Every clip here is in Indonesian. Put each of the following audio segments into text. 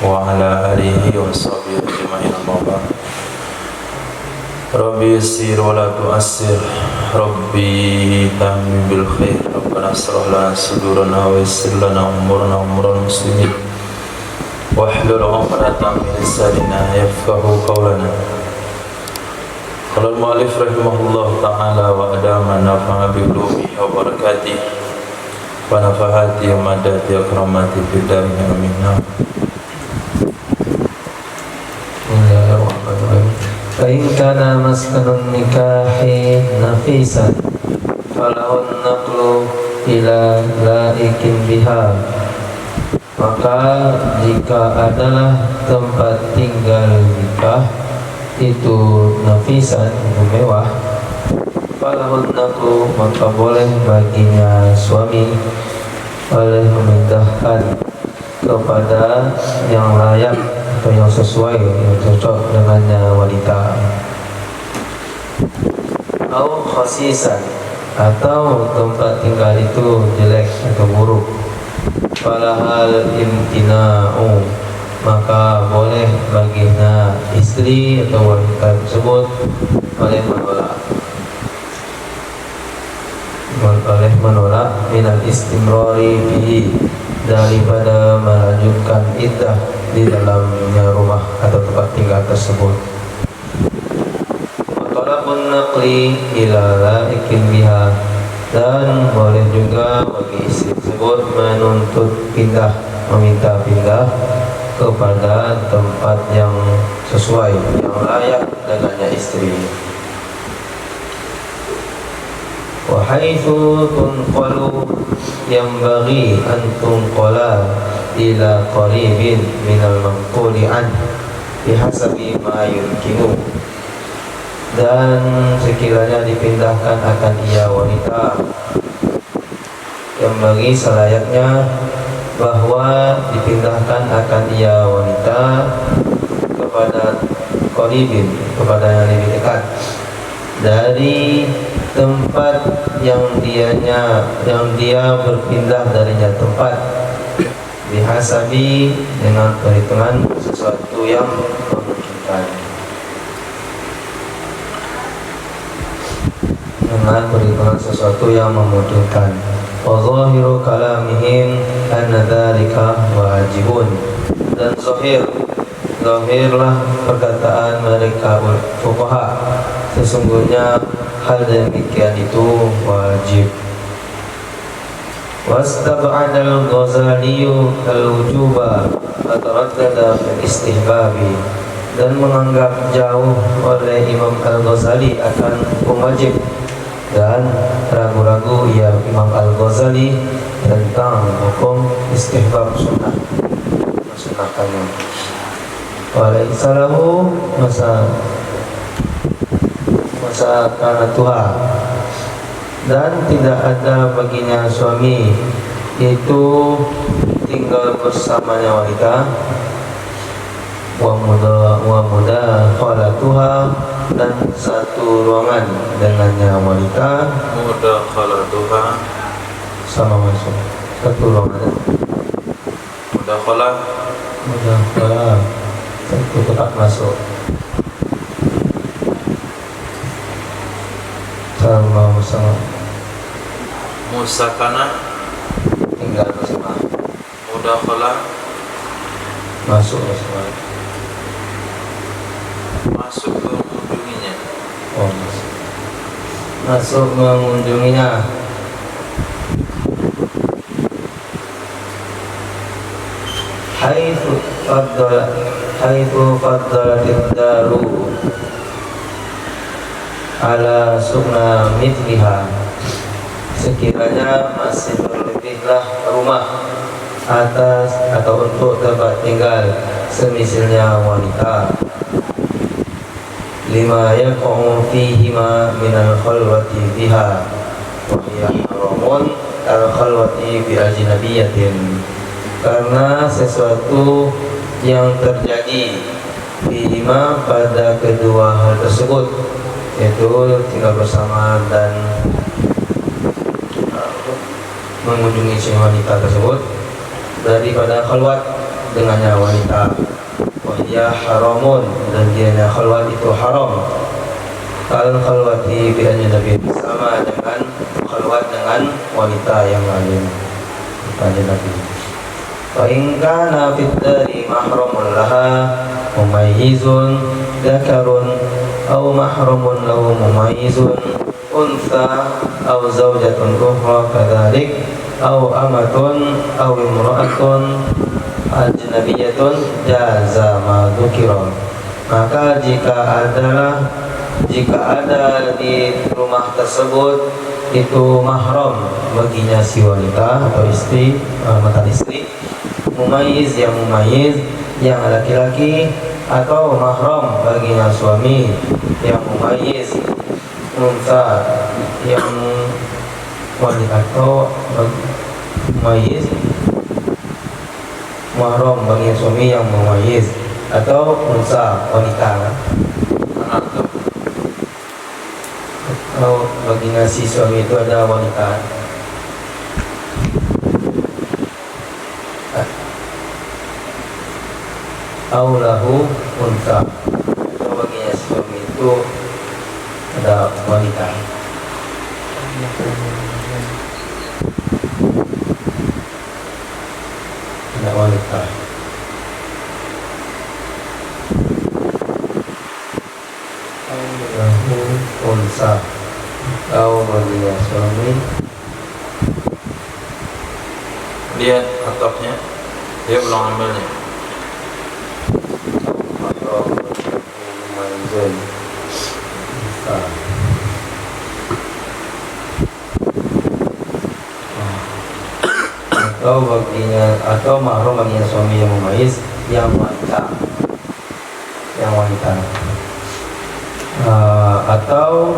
وعلى آله وصحبه أجمعين أما بعد ربي يسر ولا تؤسر ربي تمم بالخير ربنا اشرح لنا صدورنا ويسر لنا أمورنا وأمور المسلمين واحلل عقدة من لساننا يفقهوا قولنا. قال المؤلف رحمه الله تعالى وأدام نفع بعلومه وبركاته ونفحاته ومداته وكراماته في الدارين آمين. فإن كان مسكن النكاح نفيسا فله النقل إلى لائق بها. Maka jika adalah tempat tinggal nikah itu nafisan, mewah, falahun naqlu, maka boleh baginya suami boleh memindahkan kepada yang layak atau yang sesuai, yang cocok dengannya wanita. Au khasisan, atau tempat tinggal itu jelek atau buruk, falahal imtina'u, maka boleh baginya istri atau wanita tersebut boleh menolak minal istimrari bihi, daripada melanjutkan iddah di dalamnya rumah atau tempat tinggal tersebut. Talabun naqli ila laikin biha, dan boleh juga bagi istri tersebut menuntut pindah, meminta pindah kepada tempat yang sesuai, yang layak dengannya istri. Wa haitsu tunqalu yanbaghi an tunqala ila qaribin minal manquli an bihasabi ma yumkinu, dan sekiranya dipindahkan akan ia wanita, yang bagi selayaknya bahwa dipindahkan akan ia wanita kepada qaribin, kepada yang lebih dekat dari tempat yang dia berpindah darinya tempat, bihasabi, dengan perhitungan sesuatu yang memungkinkan, dengan perhitungan sesuatu yang memungkinkan. Wa zahiru kalamihim anna dzalika wajibun, dan zahirlah perkataan mereka fuqaha, sesungguhnya hal demikian itu wajib. Wastab'ada al-Ghazali al-wujuba fataraddada fil istihbabi, dan menganggap jauh oleh Imam Al-Ghazali akan hukum wajib, dan ragu-ragu ya Imam Al-Ghazali tentang hukum istihbab, sunnah, mensunahkannya. Walaisalahu masa karena Tuhan, dan tidak ada baginya suami itu tinggal bersamanya wanita, wa muda khalatuha, dan satu ruangan dengannya wanita, muda khalatuha, sama masuk satu ruangan, muda khala satu tempat masuk, sama musakana tinggal bersama, muda khala masuk bersama, masuk ke mengunjunginya, oh masuk mengunjunginya. Haitsu faddalatid daru ala sukna mithliha, sekiranya masih berlebihlah rumah atas atau untuk tempat tinggal semisalnya wanita, lima yaqa'u fihima minal khalwati biha wa hiya haramun al khalwati bi ajnabiyatin, karena sesuatu yang terjadi fihima pada kedua hal tersebut, yaitu tinggal bersama dan mengunjungi si wanita tersebut, daripada khalwat dengannya wanita. Wa hiya haramun, dan dianya khalwat itu haram. Kal khalwati bi Nabi, sama dengan khalwat dengan wanita yang lain pada Nabi. Fa in kana fit dari mahramun laha mumayyizun dzakarun aw mahramun lahu mumayyizun untha aw zawjatun ukhra kadzalik aw amatun aw imra'atun ajnabiyatun jaza ma dzukira. Maka jika ada di rumah tersebut itu mahram baginya si wanita atau istri, mantan istri, mumayyiz yang laki-laki, atau mahram baginya suami yang mumayyiz, unsa yang wanita, atau mumayyiz mahram baginya suami yang mumayyiz, atau unsa wanita, atau baginya si suami itu ada wanita. Aulahu unsa, atau baginya si suami itu ada wanita. Ada wanita. Aulahu unsa, atau baginya suami. Lihat atapnya, dia belum ambilnya. Atau baginya, atau mahram baginya suami yang mumayyiz yang wanita, atau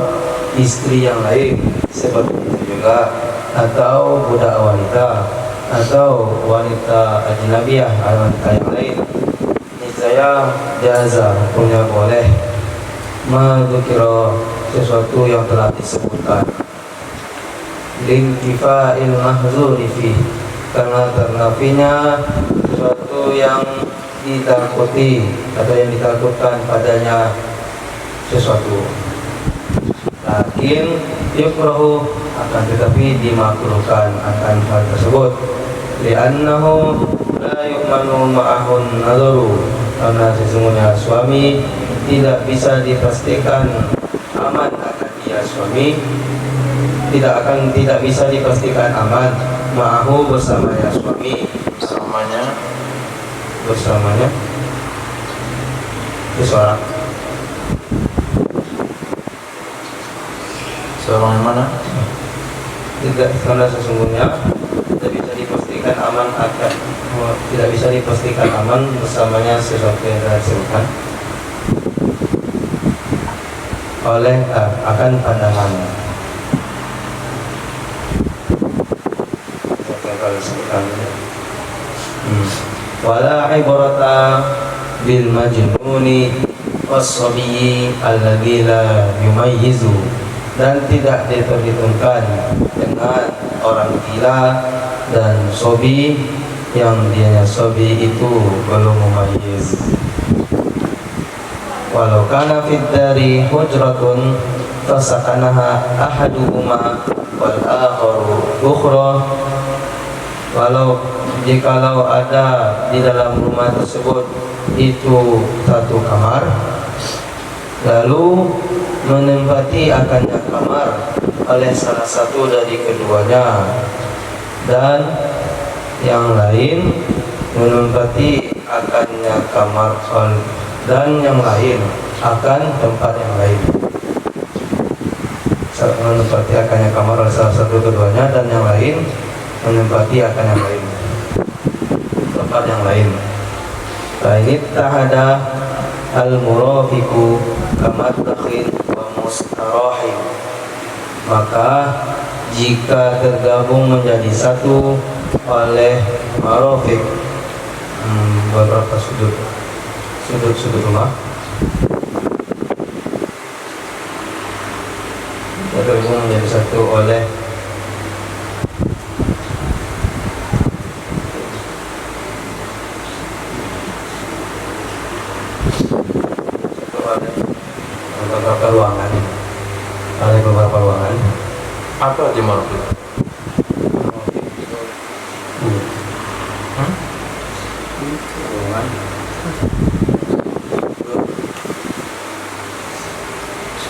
istri yang lain seperti itu juga, atau budak wanita, atau wanita ajnabiyah, wanita yang lain. Niscaya jaza, punya boleh, madzukira, sesuatu yang telah disebutkan, lintifa'il mahzuri fi, karena ternafinya sesuatu yang ditakuti atau yang ditakutkan padanya sesuatu. Lakin yukrahu, akan tetapi dimakruhkan akan hal tersebut, li'annahu la yu'manu ma'ahun nadharu, karena sesungguhnya suami tidak bisa dipastikan aman akan dia suami, tidak bisa dipastikan aman ma'ahu bersamanya suami, bersamanya seorang yang mana? Tidak, karena sesungguhnya tidak bisa dipastikan aman bersamanya sesuatu yang telah disebutkan oleh akan pandangan yang telah disebutkan. Wala ibarata bil majnuni was-sabiyyi alladzi la yumayyizu, dan tidak diperhitungkan dengan orang gila dan sobi yang dianya sobi itu belum mumayyiz. Walau kana fid dari hujratun fasakanaha ahaduhuma wal akharu ukhra, jikalau ada di dalam rumah tersebut itu satu kamar, lalu menempati akannya kamar oleh salah satu dari keduanya, dan yang lain menempati akannya kamar, dan yang lain akan tempat yang lain, menempati akannya kamar oleh salah satu keduanya, dan yang lain menempati akan yang lain, tempat yang lain. Ini tahada al-murafiqu kamadakhin wa mustarahin, maka jika tergabung menjadi satu oleh marafiq, beberapa sudut rumah, tergabung menjadi satu oleh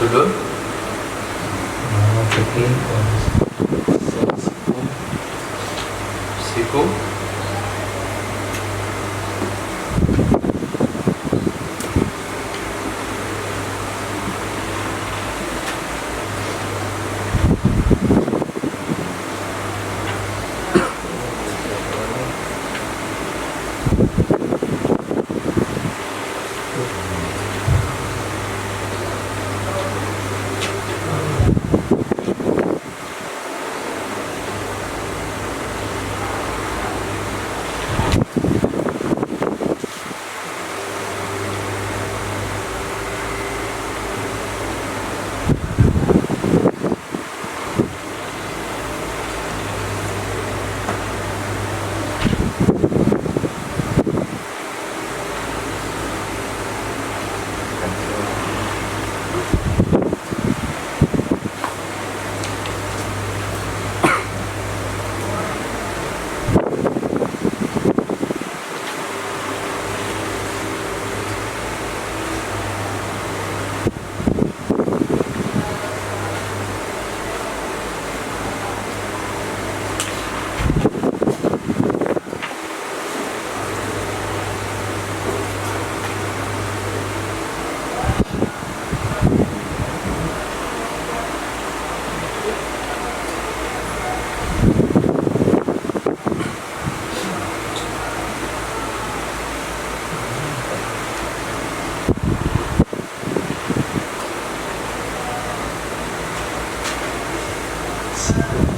Sudut. Fikir. Siku.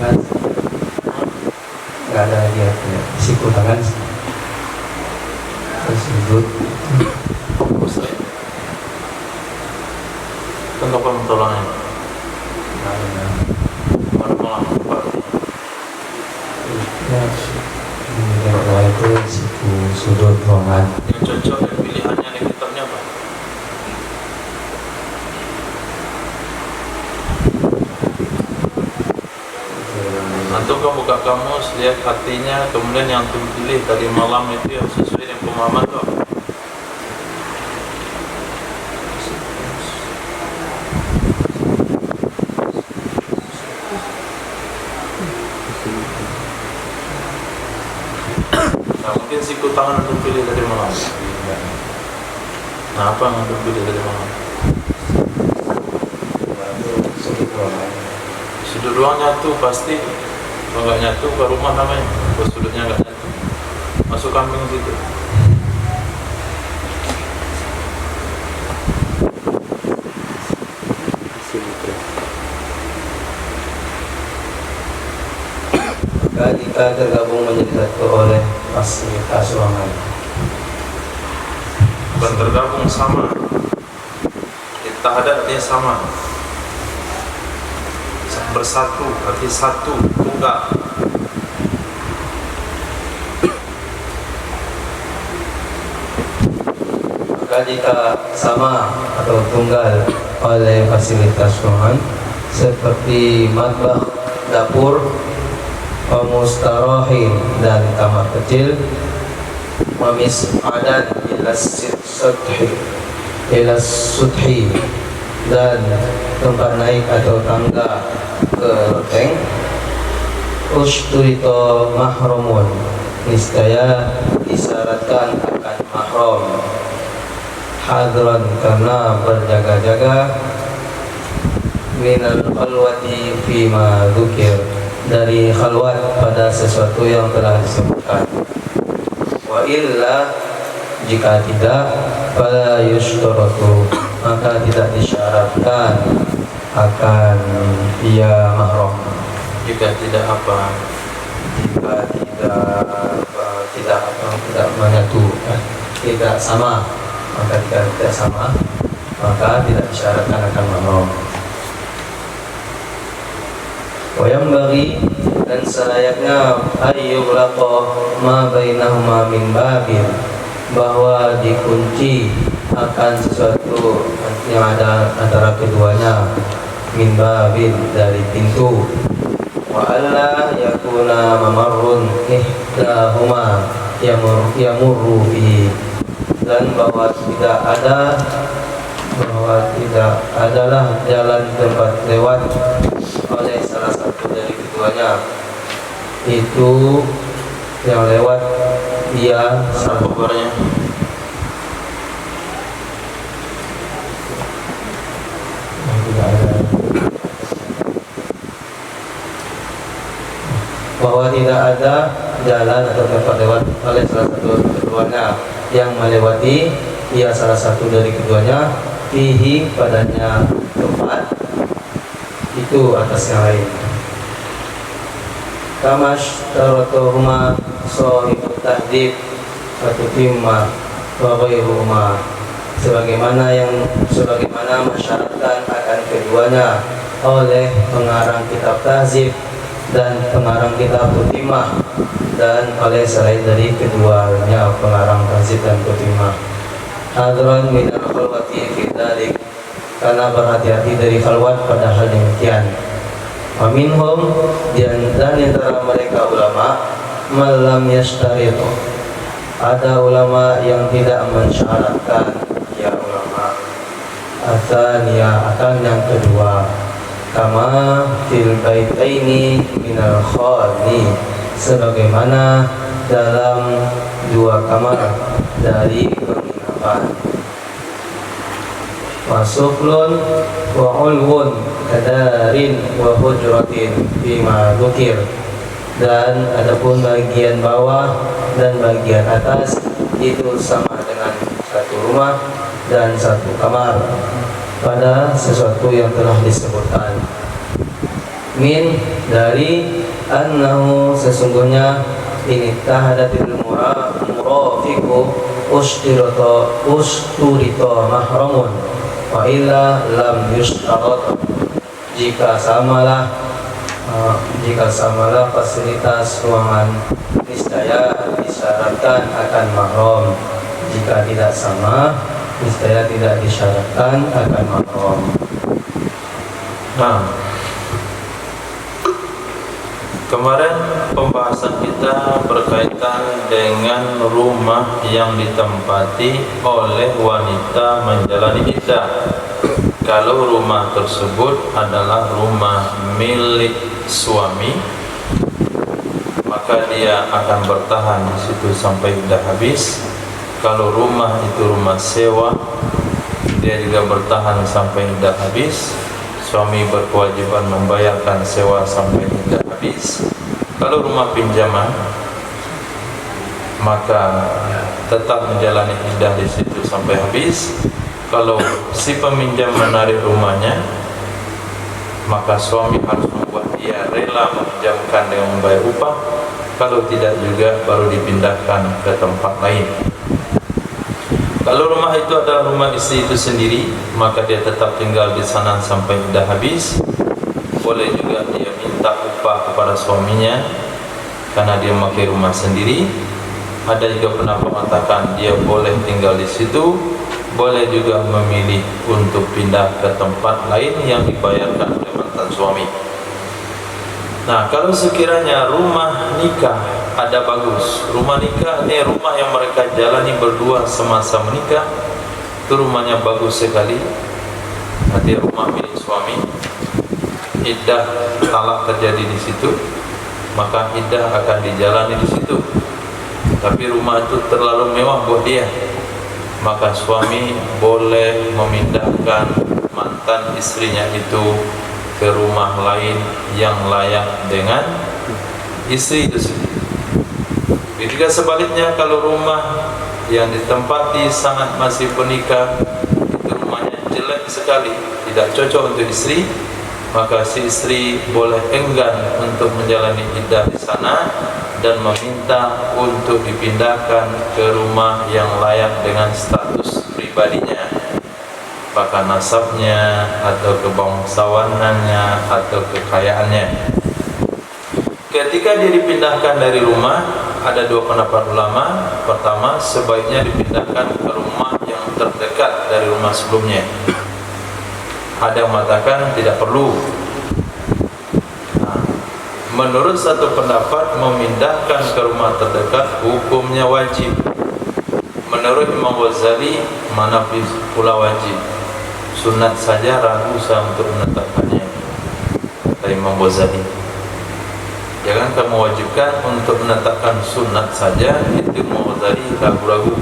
Tangan nggak ada lagi ya, siku tangan terus sudut. Fokus ya. Tentu pertolongan. Ya, yang itu siku sudut ruangan. Yang cocok dan pilihannya di kitabnya apa? Antum kan buka kamus, lihat hatinya, kemudian yang antum pilih tadi malam itu yang sesuai dengan pemahaman tuh. Nah, mungkin siku tangan antum pilih tadi malam. Nah, apa yang antum pilih tadi malam? Sudut ruangan. Sudut ruang nyatu pasti. Kalau nggak nyatu ke rumah namanya. Kalau sudutnya nggak nyatu, masuk kambing situ. Maka jika tergabung menjadi satu oleh fasilitas ruangan, Bukan tergabung, sama. Kita ada artinya sama. Bersatu, arti satu, tunggal. maka jika sama atau tunggal oleh fasilitas ruangan seperti matbah, dapur, mustarahin dan kamar kecil, mamis'adan ila suthi dan tempat naik atau tangga ke loteng, usturito mahrumun, niscaya disyaratkan akan mahram, hadran karena berjaga-jaga, minal khalwati fima dzukir, dari khalwat pada sesuatu yang telah disebutkan. Wa illa, jika tidak, fala yushtaratu, maka tidak disyaratkan akan ia mahram. Jika tidak apa? Jika tidak menyatu, tidak sama, maka jika tidak sama, maka tidak disyaratkan akan mahram. Wa yanbaghi, dan selayaknya ayyughlaqa ma bainahuma min babin, bahwa dikunci akan sesuatu yang ada antara keduanya, min babin, dari pintu. Wa alla yakuna mamarrun ihdahuma yamurru bihi, dan bahwa tidak adalah jalan tempat lewat oleh salah satu dari keduanya, itu yang lewat ia salah kabarnya. tidak ada, bahwa tidak ada jalan atau tempat lewat oleh salah satu keduanya, yang melewati ia salah satu dari keduanya, fihi padanya tempat itu atas yang lain. Kamash tarotohuma sohibut tahdib fatutimma wa ghairuhuma, sebagaimana mensyaratkan akan keduanya oleh pengarang kitab tahzib dan pengarang kitab Tutimah, dan oleh selain dari keduanya pengarang tahzib dan Tutimah. Hadron minal khalwati fi dzalik, karena berhati-hati dari khalwat pada hal demikian. Wa minhum, dan di antara mereka ulama malam yashtaritu, ada ulama yang tidak mensyaratkan, ya ulama atsaniyah akan yang kedua, kama fil baitaini minal khani, sebagaimana dalam dua kamar dari penginapan. Wasuflun wa ulwun kadarin wa hujratin bima dzukir, dan adapun bagian bawah dan bagian atas itu sama dengan satu rumah dan satu kamar pada sesuatu yang telah disebutkan. Min, dari annahu, sesungguhnya ini tahadatil murafiqu usturito mahramun wa illa lam yushtarat, jika samalah fasilitas ruangan niscaya disyaratkan akan mahram, jika tidak sama niscaya tidak disyaratkan akan mahram. Nah, kemarin pembahasan kita berkaitan dengan rumah yang ditempati oleh wanita menjalani iddah. Kalau rumah tersebut adalah rumah milik suami, maka dia akan bertahan di situ sampai iddah habis. Kalau rumah itu rumah sewa, dia juga bertahan sampai iddah habis. Suami berkewajiban membayarkan sewa sampai iddah habis. Kalau rumah pinjaman, maka tetap menjalani iddah di situ sampai habis. Kalau si peminjam menarik rumahnya, maka suami harus membuat dia rela meminjamkan dengan membayar upah. Kalau tidak juga baru dipindahkan ke tempat lain. Kalau rumah itu adalah rumah istri itu sendiri, maka dia tetap tinggal di sana sampai iddah habis. Boleh juga dia minta upah kepada suaminya karena dia memakai rumah sendiri. Ada juga pendapat mengatakan dia boleh tinggal di situ, boleh juga memilih untuk pindah ke tempat lain yang dibayarkan oleh mantan suami. Nah, kalau sekiranya rumah nikah ada bagus, rumah nikah ini rumah yang mereka jalani berdua semasa menikah, itu rumahnya bagus sekali, nanti rumah milik suami, iddah talak terjadi di situ, maka iddah akan dijalani di situ. Tapi rumah itu terlalu mewah buat dia, maka suami boleh memindahkan mantan istrinya itu ke rumah lain yang layak dengan istri itu sendiri. Ketika sebaliknya, kalau rumah yang ditempati sangat masih penikah, itu rumahnya jelek sekali, tidak cocok untuk istri, maka si istri boleh enggan untuk menjalani iddah di sana dan meminta untuk dipindahkan ke rumah yang layak dengan status pribadinya, bahkan nasabnya atau kebangsawanannya atau kekayaannya. Ketika dia dipindahkan dari rumah, ada dua pendapat ulama. Pertama, sebaiknya dipindahkan ke rumah yang terdekat dari rumah sebelumnya. Ada yang mengatakan tidak perlu. Menurut satu pendapat, memindahkan ke rumah terdekat hukumnya wajib, Menurut Imam Ghazali, mana pula wajib, sunat saja ragu saya untuk menetapkannya, kata Imam Ghazali. Jangan kamu wajibkan untuk menetapkan sunat saja, itu Imam Ghazali ragu-ragu.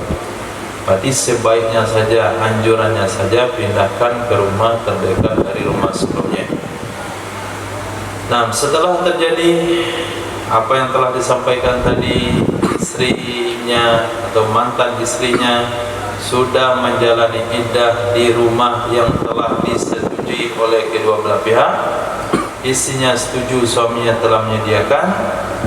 Berarti sebaiknya saja, anjurannya saja, pindahkan ke rumah terdekat dari rumah sebelumnya. Nah, setelah terjadi apa yang telah disampaikan tadi, istrinya atau mantan istrinya sudah menjalani iddah di rumah yang telah disetujui oleh kedua belah pihak, istrinya setuju, suaminya telah menyediakan.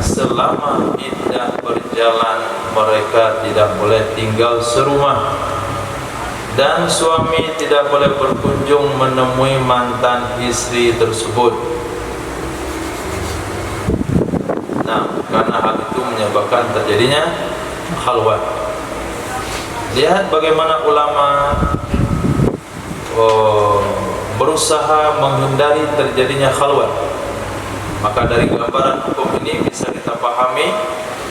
Selama iddah berjalan, mereka tidak boleh tinggal serumah, dan suami tidak boleh berkunjung menemui mantan istri tersebut. Nah, karena hal itu menyebabkan terjadinya khalwat. Lihat bagaimana ulama berusaha menghindari terjadinya khalwat. Maka dari gambaran hukum ini bisa kita pahami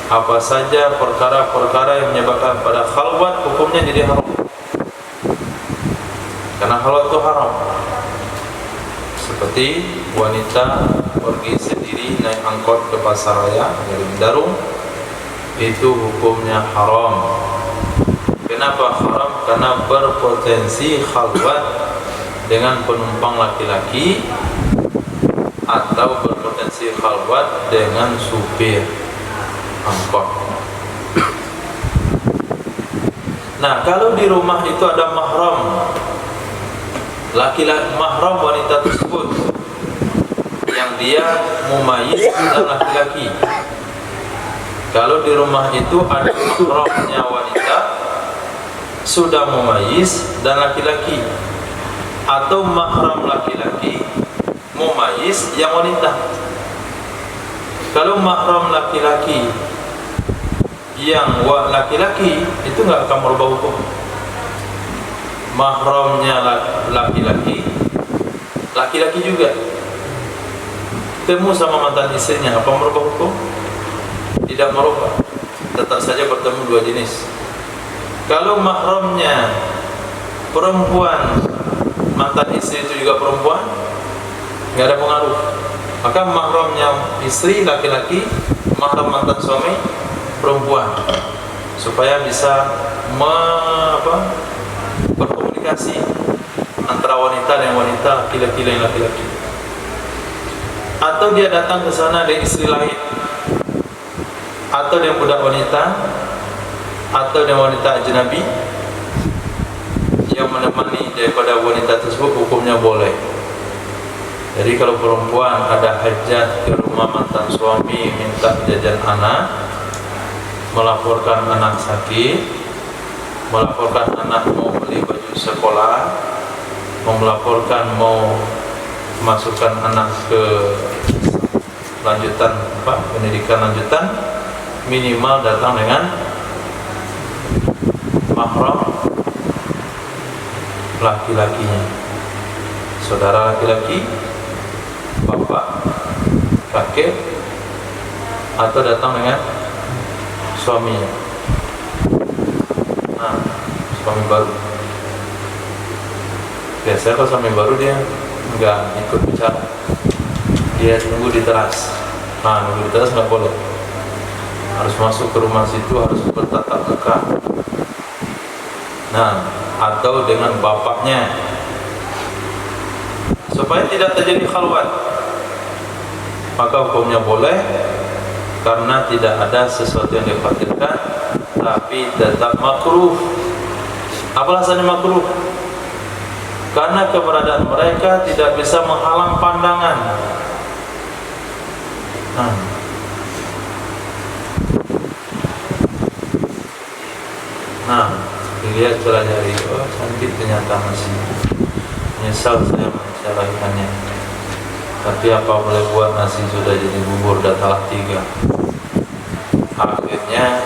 apa saja perkara-perkara yang menyebabkan pada khalwat, hukumnya jadi haram. Karena khalwat itu haram. Seperti wanita pergi sendiri naik angkot ke pasaraya dari Darung, itu hukumnya haram. Kenapa haram? Karena berpotensi khalwat dengan penumpang laki-laki atau berpotensi khalwat dengan supir angkot. Nah, kalau di rumah itu ada mahram, laki-laki mahram wanita tersebut yang dia mumayyiz dan laki-laki. Kalau di rumah itu ada mahramnya wanita sudah mumayyiz dan laki-laki, atau mahram laki-laki mumayyiz yang wanita. Kalau mahram laki-laki yang laki-laki itu enggak akan merubah hukum. Mahramnya laki-laki, laki-laki juga temu sama mantan istrinya, apa merubah hukum? Tidak merubah, tetap saja bertemu dua jenis. Kalau mahramnya perempuan, mantan istri itu juga perempuan, nggak ada pengaruh. Maka mahramnya istri laki-laki, mahram mantan suami perempuan, supaya bisa berkomunikasi antara wanita dan wanita, laki-laki dan laki-laki. Atau dia datang ke sana dengan istri lain, atau dia budak wanita, atau dia wanita ajnabi yang menemani daripada wanita tersebut, hukumnya boleh. Jadi kalau perempuan ada hajat ke rumah mantan suami, minta jajan anak, melaporkan anak sakit, melaporkan anak mau beli baju sekolah, melaporkan mau masukkan anak ke lanjutan pendidikan lanjutan, minimal datang dengan mahram laki-lakinya, saudara laki-laki, bapak, kakek, atau datang dengan suaminya. Nah, suami baru. Biasanya kalau suami baru dia enggak ikut bicara, dia tunggu di teras. Nah, nunggu di teras nggak boleh, harus masuk ke rumah situ, harus bertatap muka. Nah, atau dengan bapaknya, supaya tidak terjadi khalwat. Maka hukumnya boleh, karena tidak ada sesuatu yang dikhawatirkan, tapi tetap makruh. Apa alasannya makruh? Karena keberadaan mereka tidak bisa menghalang pandangan. Nah, dilihat pelajari, oh cantik ternyata, masih menyesal saya mencarakannya. Tapi apa boleh buat, nasi sudah jadi bubur, dah talah 3. Akhirnya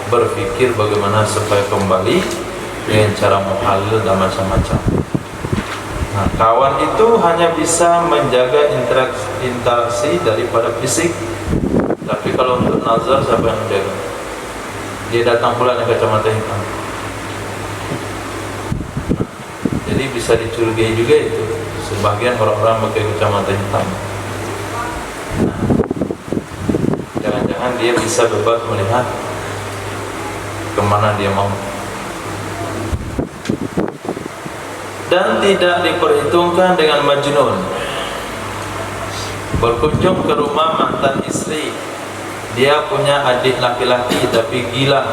berpikir bagaimana supaya kembali dengan cara muhalil dan macam-macam. Nah, kawan itu hanya bisa menjaga interaksi daripada fisik. Tapi kalau untuk nazar, siapa yang menjaga? Dia datang pula dengan kacamata hitam. Jadi bisa dicurigai juga itu sebagian orang-orang pakai kacamata hitam. Nah, jangan-jangan dia bisa bebas melihat kemana dia mau. Dan tidak diperhitungkan dengan majnun. Berkunjung ke rumah mantan istri, dia punya adik laki-laki tapi gila.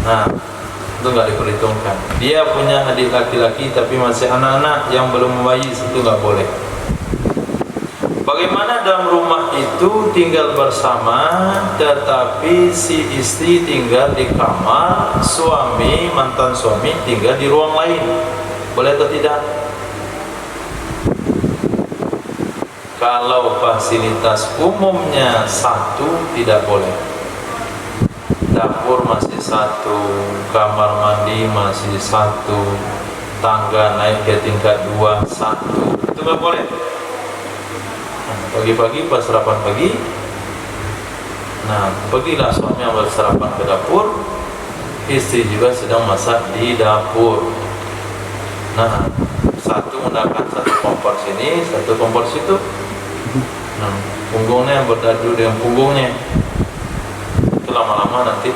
Nah, itu nggak diperhitungkan. Dia punya adik laki-laki tapi masih anak-anak yang belum membayis, itu nggak boleh. Bagaimana dalam rumah itu tinggal bersama, tetapi si istri tinggal di kamar, mantan suami tinggal di ruang lain, boleh atau tidak? Kalau fasilitas umumnya satu, tidak boleh. Dapur masih satu, kamar mandi masih satu, tangga naik ke tingkat 2 satu, itu nggak boleh. Pagi-pagi pas sarapan pagi, nah pergilah suami ambil sarapan ke dapur, istri juga sedang masak di dapur. Nah, satu menggunakan satu kompor sini, satu kompor situ. Nah, punggungnya berdadu dengan punggungnya, itu lama-lama nanti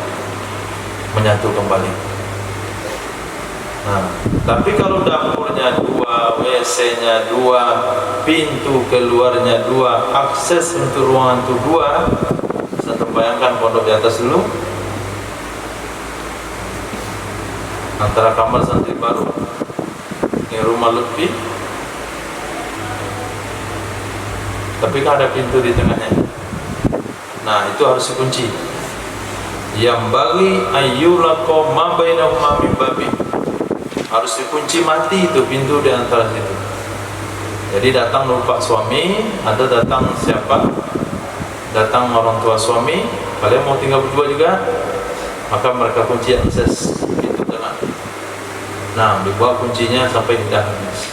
menyatu kembali. Nah, tapi kalau dapurnya 2, WC-nya 2, pintu keluarnya 2, akses untuk ruangan itu 2, bisa terbayangkan pondok di atas dulu, antara kamar santri baru ini rumah Lutfi, tapi kan ada pintu di tengahnya. Nah, itu harus dikunci. Yang bagi ayyulaqo ma bainahuma min babi, harus dikunci mati itu pintu di antara situ. Jadi datang lupa suami, ada datang siapa? Datang orang tua suami, kalian mau tinggal berdua juga, maka mereka kunci akses pintu tengah. Nah, dibawa kuncinya sampai tidak habis.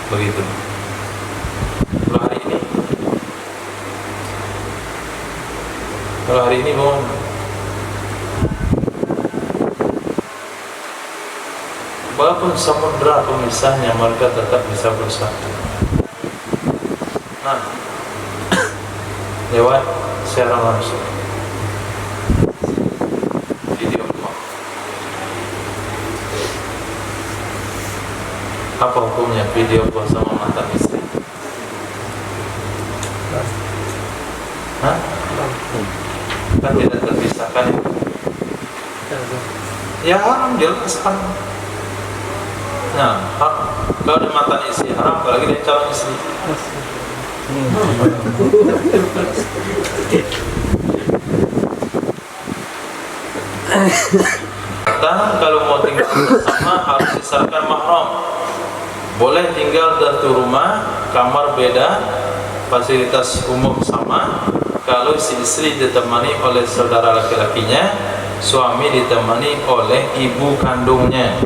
Begitu. Kalau hari ini mau walaupun samudra pemisahnya, mereka tetap bisa bersatu. Nah, lewat siaran langsung video call. Apa hukumnya video call sama mantan istri? Hah? Kan tidak terpisahkan ya? Ya haram, jelas haram. Nah, kalau ada mantan istri haram, apalagi dia calon istri. Kalau mau tinggal bersama harus disyaratkan mahram. Boleh tinggal satu rumah, kamar beda, fasilitas umum sama. Kalau si istri ditemani oleh saudara laki-lakinya, suami ditemani oleh ibu kandungnya.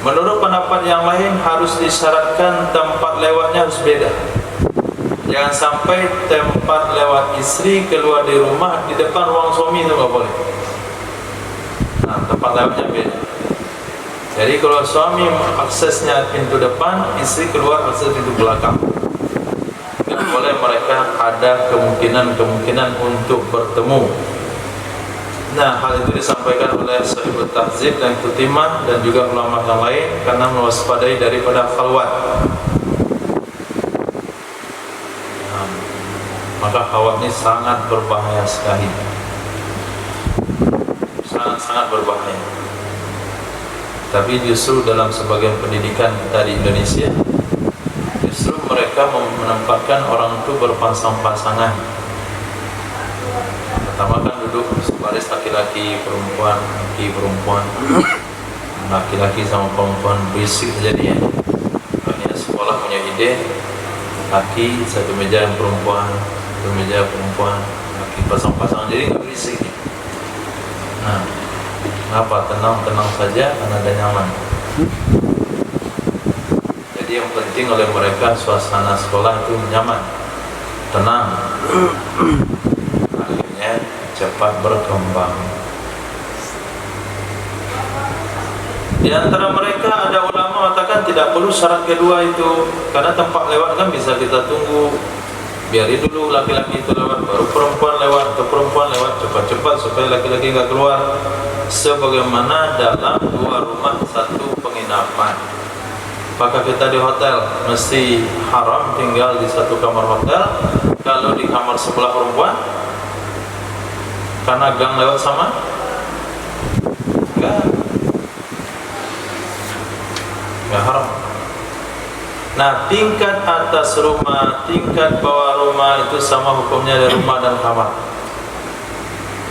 Menurut pendapat yang lain harus disyaratkan tempat lewatnya harus beda. Jangan sampai tempat lewat istri keluar di rumah di depan ruang suami, itu nggak boleh. Nah, tempat lewatnya beda. Jadi kalau suami aksesnya pintu depan, istri keluar akses pintu belakang. Nggak boleh mereka ada kemungkinan untuk bertemu. Nah, hal itu disampaikan oleh Sahibul Tahzib dan Kutimah dan juga ulama yang lain karena mewaspadai daripada khalwat. Nah, maka khalwat ini sangat berbahaya sekali, sangat berbahaya. Tapi justru dalam sebagian pendidikan kita di Indonesia, justru mereka menempatkan orang itu berpasang-pasangan. Pertama kan duduk sebaris laki-laki perempuan, laki-laki sama perempuan, berisik jadi ya. Akhirnya sekolah punya ide, laki satu meja yang perempuan, satu meja perempuan, laki pasang-pasang, jadi nggak berisik. Nah, kenapa? Tenang saja karena ada nyaman. Jadi yang penting oleh mereka suasana sekolah itu nyaman, tenang. Cepat berkembang. Di antara mereka ada ulama mengatakan tidak perlu syarat kedua itu, karena tempat lewat kan bisa kita tunggu. Biarin dulu laki-laki itu lewat, baru perempuan lewat, atau perempuan lewat cepat-cepat supaya laki-laki nggak keluar. Sebagaimana dalam dua rumah satu penginapan. Maka kita di hotel mesti haram tinggal di satu kamar hotel. Kalau di kamar sebelah perempuan, karena gang lewat sama, nggak haram. Nah, tingkat atas rumah, tingkat bawah rumah itu sama hukumnya dari rumah dan kamar.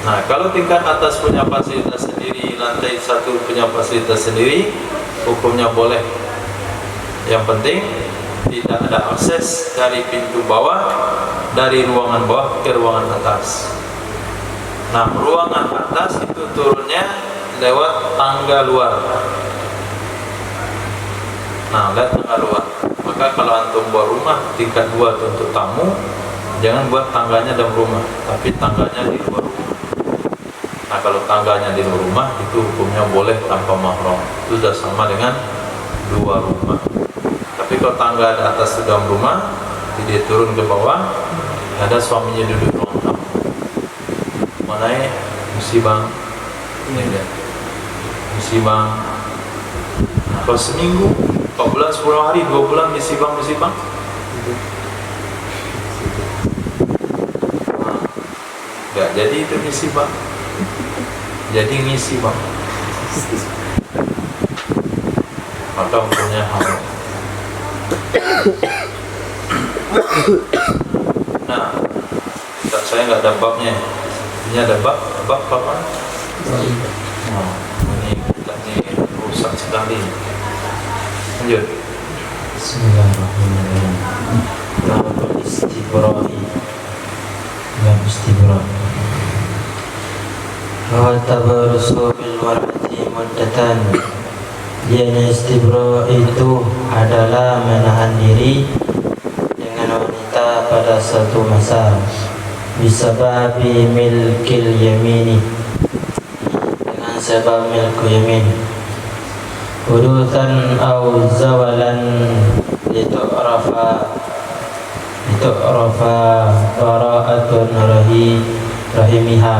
Nah, kalau tingkat atas punya fasilitas sendiri, lantai satu punya fasilitas sendiri, hukumnya boleh. Yang penting tidak ada akses dari pintu bawah, dari ruangan bawah ke ruangan atas. Nah, ruangan atas itu turunnya lewat tangga luar. Nah, lihat tangga luar. Maka kalau antum buat rumah tingkat 2 untuk tamu, jangan buat tangganya dalam rumah, tapi tangganya di luar rumah. Nah, kalau tangganya di luar rumah itu hukumnya boleh tanpa mahram. Itu sudah sama dengan 2 rumah. Tapi kalau tangga di atas di dalam rumah, dia turun ke bawah, ada suaminya duduk ruang tamu. Mana ya? Mesti bang. Ini dia. Mesti bang. Nah, kalau seminggu 4 bulan, 10 hari, 2 bulan misi bang. Enggak, jadi itu misi bang. Jadi ngisi bang. Maka hukumnya haram. Nah, saya nggak ada babnya. Ini ada bab apa? Nah, ini kita ini rusak sekali. Lanjut. Bismillahirrahmanirrahim. Babul istibra'i. Bab istibra'i. Wa tabarusu bil mar'ati muddatan. Dianya istibra' itu adalah menahan diri dengan wanita pada satu masa, bisababi milkil yamini, dengan sebab milku yamin, hudutan au zawalan litu'rafa bara'atun rahimiha,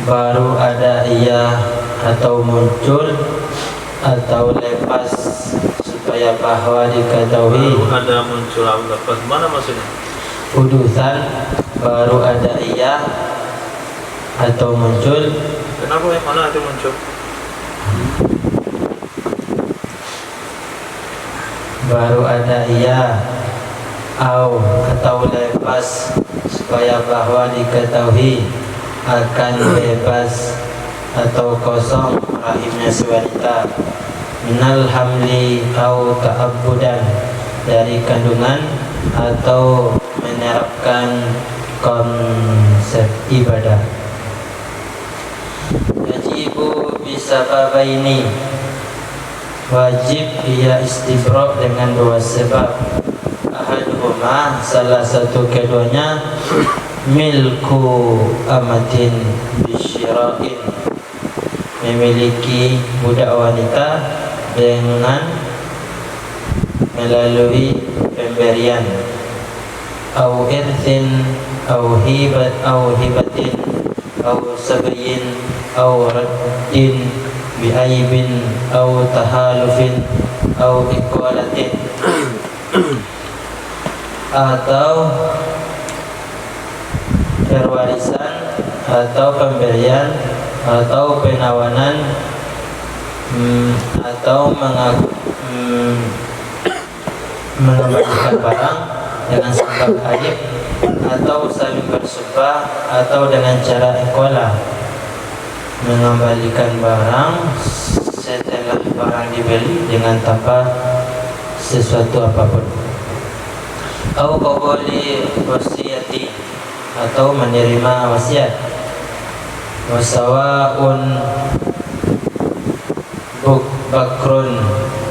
baru ada ia atau muncul atau lepas supaya bahwa diketahui. Baru ada muncul atau lepas, mana maksudnya? Hudusan, baru ada ia atau muncul. Kenapa yang mana ada muncul? Baru ada ia atau lepas supaya bahwa diketahui akan bebas atau kosong rahimnya si wanita, minal hamli au ta'abbudan, dari kandungan atau menerapkan konsep ibadah. Yajibu bisababaini, wajib ia istibra' dengan 2 sebab. Ahaduhuma, salah satu keduanya, milku amatin bisyira'in, memiliki budak wanita dengan melalui pemberian, au irthin au hibatin au sabayin au raddin bi'aibin au tahalufin au iqalatin, atau perwarisan atau pemberian atau penawanan, atau mengembalikan barang dengan sebab aib, atau saling bersumpah, atau dengan cara iqalah, mengembalikan barang setelah barang dibeli dengan tanpa sesuatu apapun, atau qabuli wasiyati, atau menerima wasiat, wasawa'un bakrun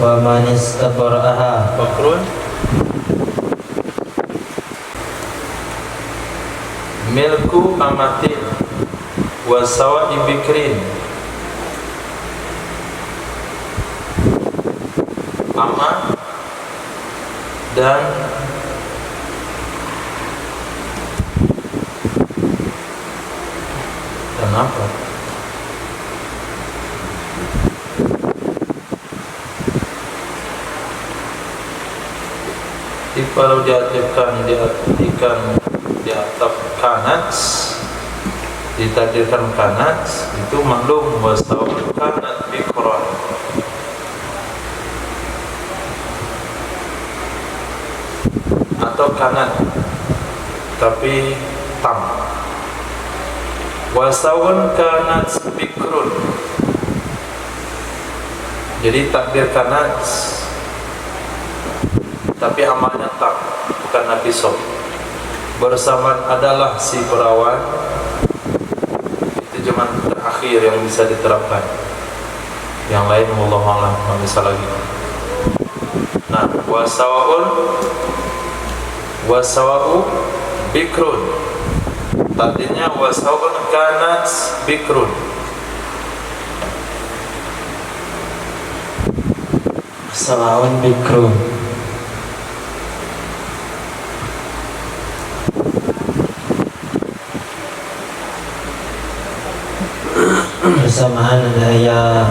wa man istabra'aha. Bakrun milku amatin wa sawa'i bikrin, dan apa? Kalau diartikan di atap kanat, ditakdirkan kanat, itu maklum wasawal kanat bikron, atau kanat tapi tam. Wasawal kanat bikrun, jadi takdir kanat tapi amalnya tak, bukan Nabi Sob. Bersamaan adalah si perawan, itu cuma terakhir yang bisa diterapkan. Yang lain wallahu a'lam, nggak bisa lagi. Nah, wasawa'u bikrun, tadinya wasawa'un kanat bikrun. Sawa'un bikrun. Bersamaan ada ya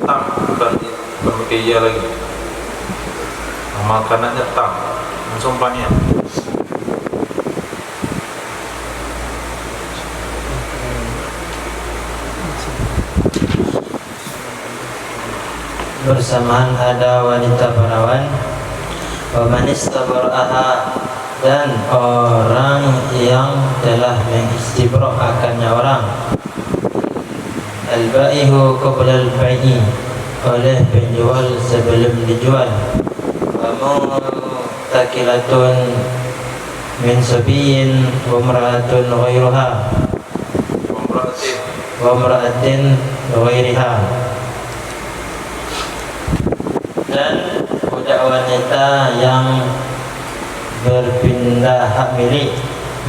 Tam, bukan pakai iya lagi. Amal kanatnya tam, sumpahnya. bersamaan ada wanita perawan, wa man istabra'aha, dan orang yang telah mengistibrah akannya orang. Al-ba'ihu qabla al-bai'i, oleh penjual sebelum dijual. Wa mu'takilatun min sabiyin wa imra'atun ghairuha, wa imra'atin ghairiha, dan budak wanita yang berpindah hak milik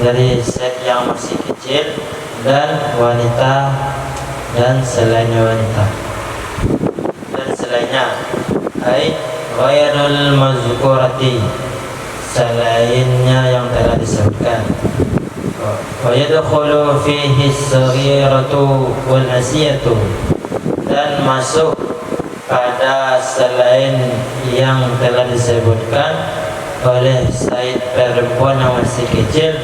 dari set yang masih kecil, dan wanita dan selainnya wanita dan selainnya, ai ghairul mazkurati, selainnya yang telah disebutkan. Wa yadkhulu fihi as-saghiratu wal asiyatu, dan masuk pada selain yang telah disebutkan oleh Said perempuan yang masih kecil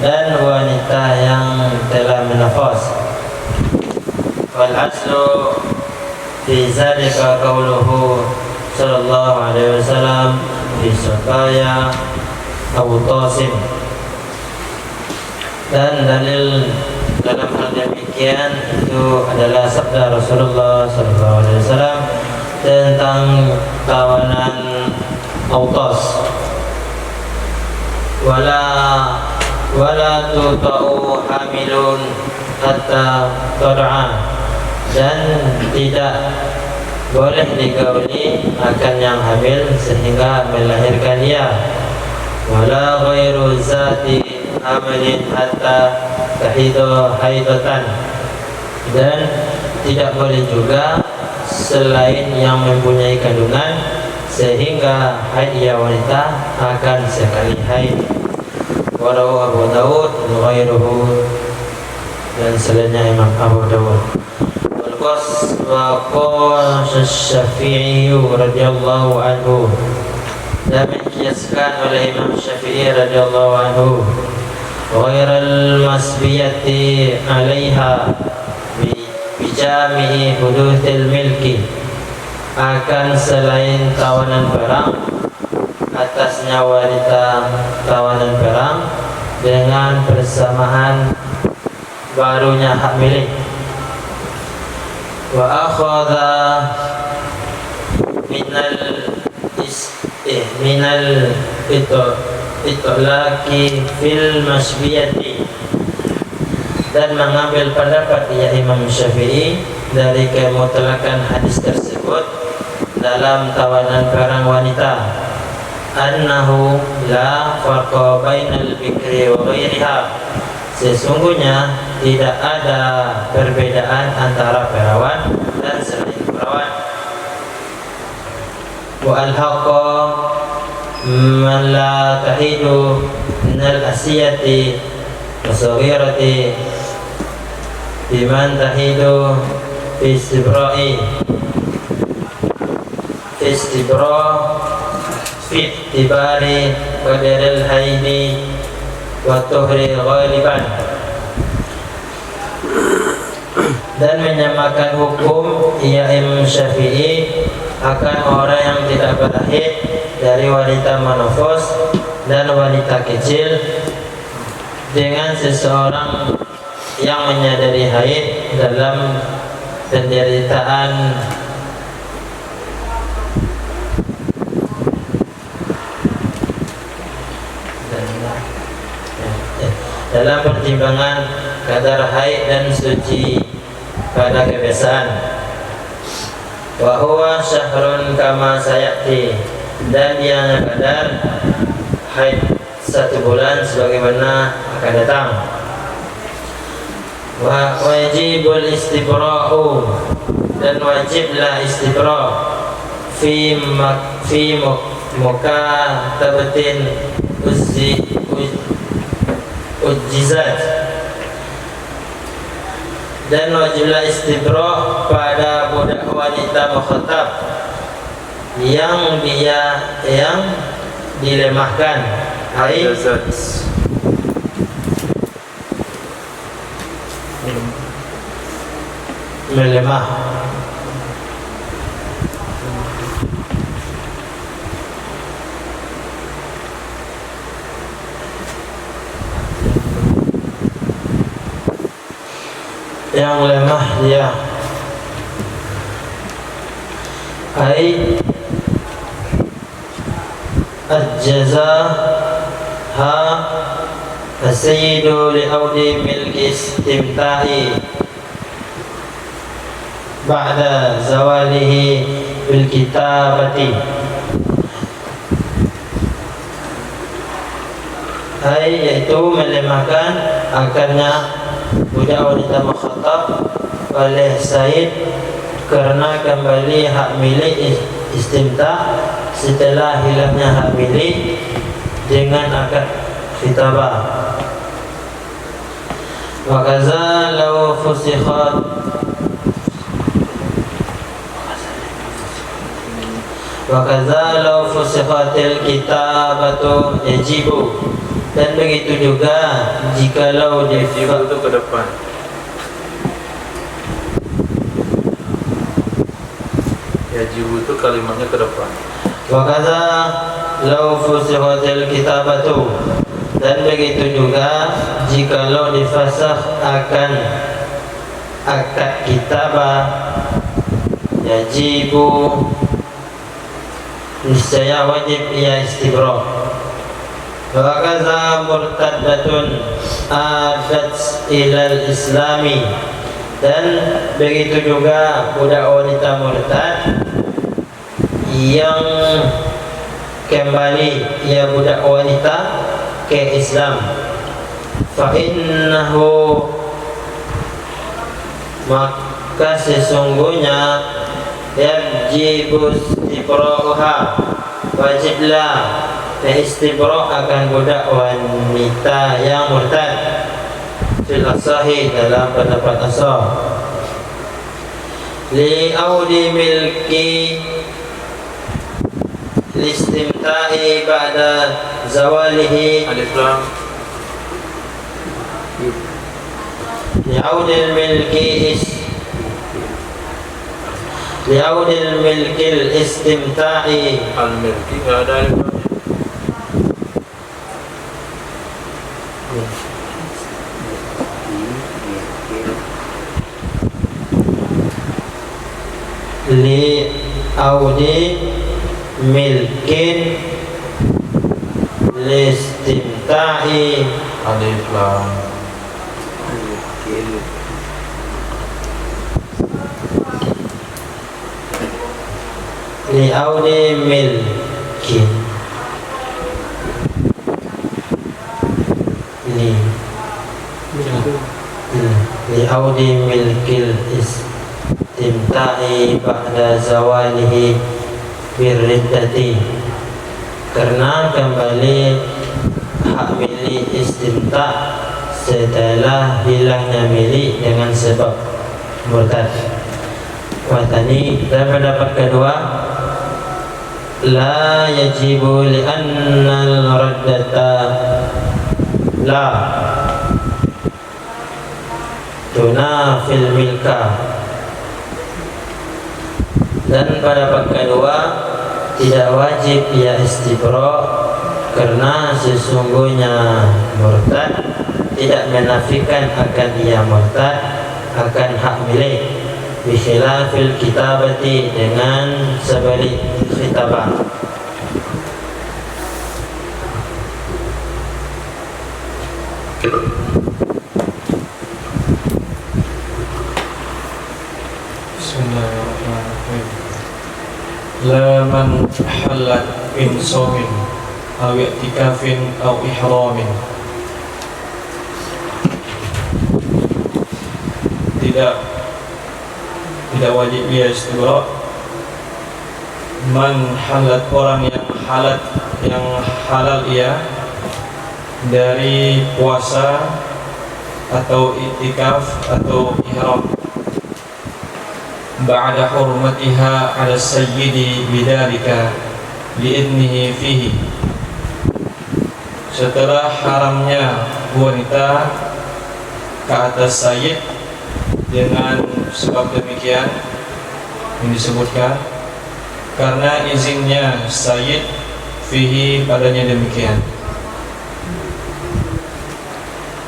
dan wanita yang telah menafas. Wal aslu fi zalika qauluhu sallallahu alaihi wasallam fi Sufaya Abu Tasim, dan dalil dalam hal demikian itu adalah sabda Rasulullah sallallahu alaihi wasallam tentang tawanan Autas, wala tuta'u hamilun hatta tad'a, dan tidak boleh digauli akan yang hamil sehingga melahirkan dia. Wala ghairu zati hamilin hatta tahidu haidatan, dan tidak boleh juga selain yang mempunyai kandungan sehingga haid ia wanita akan sekali haid. Warahu Abu Dawud wa ghairuhu, dan selainnya Imam Abu Dawud. Wa qala Syafi'i radhiyallahu anhu, dan menkiaskan oleh Imam Syafi'i radhiyallahu anhu, ghairal masbiyati 'alaiha bijami'i huduthil milki, akan selain tawanan perang, atasnya wanita tawanan perang dengan bersamaan barunya hak milik. Wa akhadha minal itlaqi fil masbiyati, dan mengambil pendapat ya Imam Syafi'i dari kemutlakan hadis tersebut dalam tawanan perang wanita, annahu la farqa bainal bikri wa ghairiha, sesungguhnya tidak ada perbedaan antara perawan dan selain perawan. Wa alhaqa man la tahidu minal asiyati wasawirati biman tahidu fi istibra fi tibari qadaril haidi wa tuhri ghaliban, dan menyamakan hukum Imam Syafi'i akan orang yang tidak berhaid dari wanita menopause dan wanita kecil dengan seseorang yang menyadari haid dalam penderitaan dalam pertimbangan kadar haid dan suci pada kebiasaan. Wa huwa syahrun kama sayati, dan yang kadar haid 1 bulan sebagaimana akan datang. Wa wajibul istibra'u, dan wajiblah istibra' fi mukatabatin ujizat, dan wajiblah istibra' pada budak wanita mukhatab yang dilemahkan haid melemah. Yang lemah dia haid ajzaha as-sayyidu li'audi milki istimta'i ba'da zawalihi bil kitabati. Haid yaitu melemahkan akarnya budak wanita mukhatab oleh Said karena kembali hak milik istimta setelah hilangnya hak milik dengan akad khitabah. Wa kaza law fusikhat fusikhatil kitabatu yajibu, dan begitu juga jikalau yajibu itu ke depan. Yajibu itu kalimatnya ke depan. Wa kadza law fusikhatil kitabatu, dan begitu juga jikalau difasakh akan akad kitabah yajibu, niscaya wajib ia istibra'. Wa kadza murtaddatun adat ilal islami, dan begitu juga budak wanita murtad yang kembali ia budak wanita ke Islam. Fa innahu, maka sesungguhnya yajibu istibra'uha, wajiblah istibra' akan budak wanita yang murtad fil asahi, dalam pendapat asah. Li audi milki listimta'i ba'da zawalihi, Alif lam. li'audil milkil istimta'i, Al-milki nggak ada alif lamnya. li audi milkin listimta'i, Alif lam. li audi milkin li audi milkil istimta'i ba'da zawalihi birriddati, karena kembali hak milik istimta setelah hilangnya milik dengan sebab murtad. Watani, dan pendapat kedua, la yajibu li'anna al-raddata la tunafil milka. Dan pendapat kedua, tidak wajib ia istibra karena sesungguhnya murtad tidak menafikan akan ia murtad akan hak milik, bikhilafil kitabati, dengan sebalik khitabah. Bismillahirrahmanirrahim. La man halat min somin aw i'tikafin aw ihramin. Tidak wajib ia istibra. Man halat, orang yang halal ia dari puasa atau i'tikaf atau ihram, ba'da hurmatiha 'ala sayyidi bidzalika li'idnihi fihi, setelah haramnya wanita ke atas sayyid dengan sebab demikian yang disebutkan, karena izinnya sayyid fihi padanya demikian.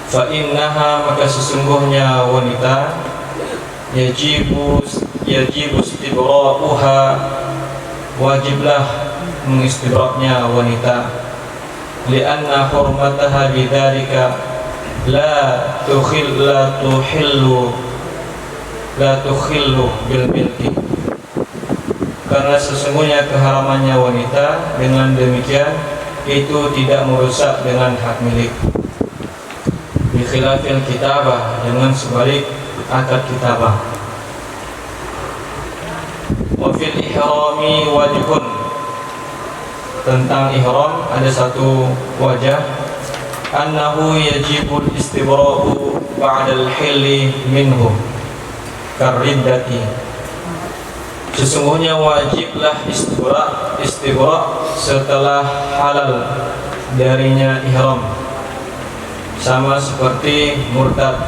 Fa innaha, maka sesungguhnya wanita, yajibu istibra'uha, wajiblah mengistibraknya wanita, lianna hurmataha bidzalika la tukhillu bil milki, karena sesungguhnya keharamannya wanita dengan demikian itu tidak merusak dengan hak milik, bikhilafil kitabah, dengan sebalik akad kitabah. Wa fil ihrami wajibun, tentang ihram ada satu wajah, annahu yajibul istibra'u ba'dal hilli minhu kariddati, sesungguhnya wajiblah istibra setelah halal darinya ihram, sama seperti murtad,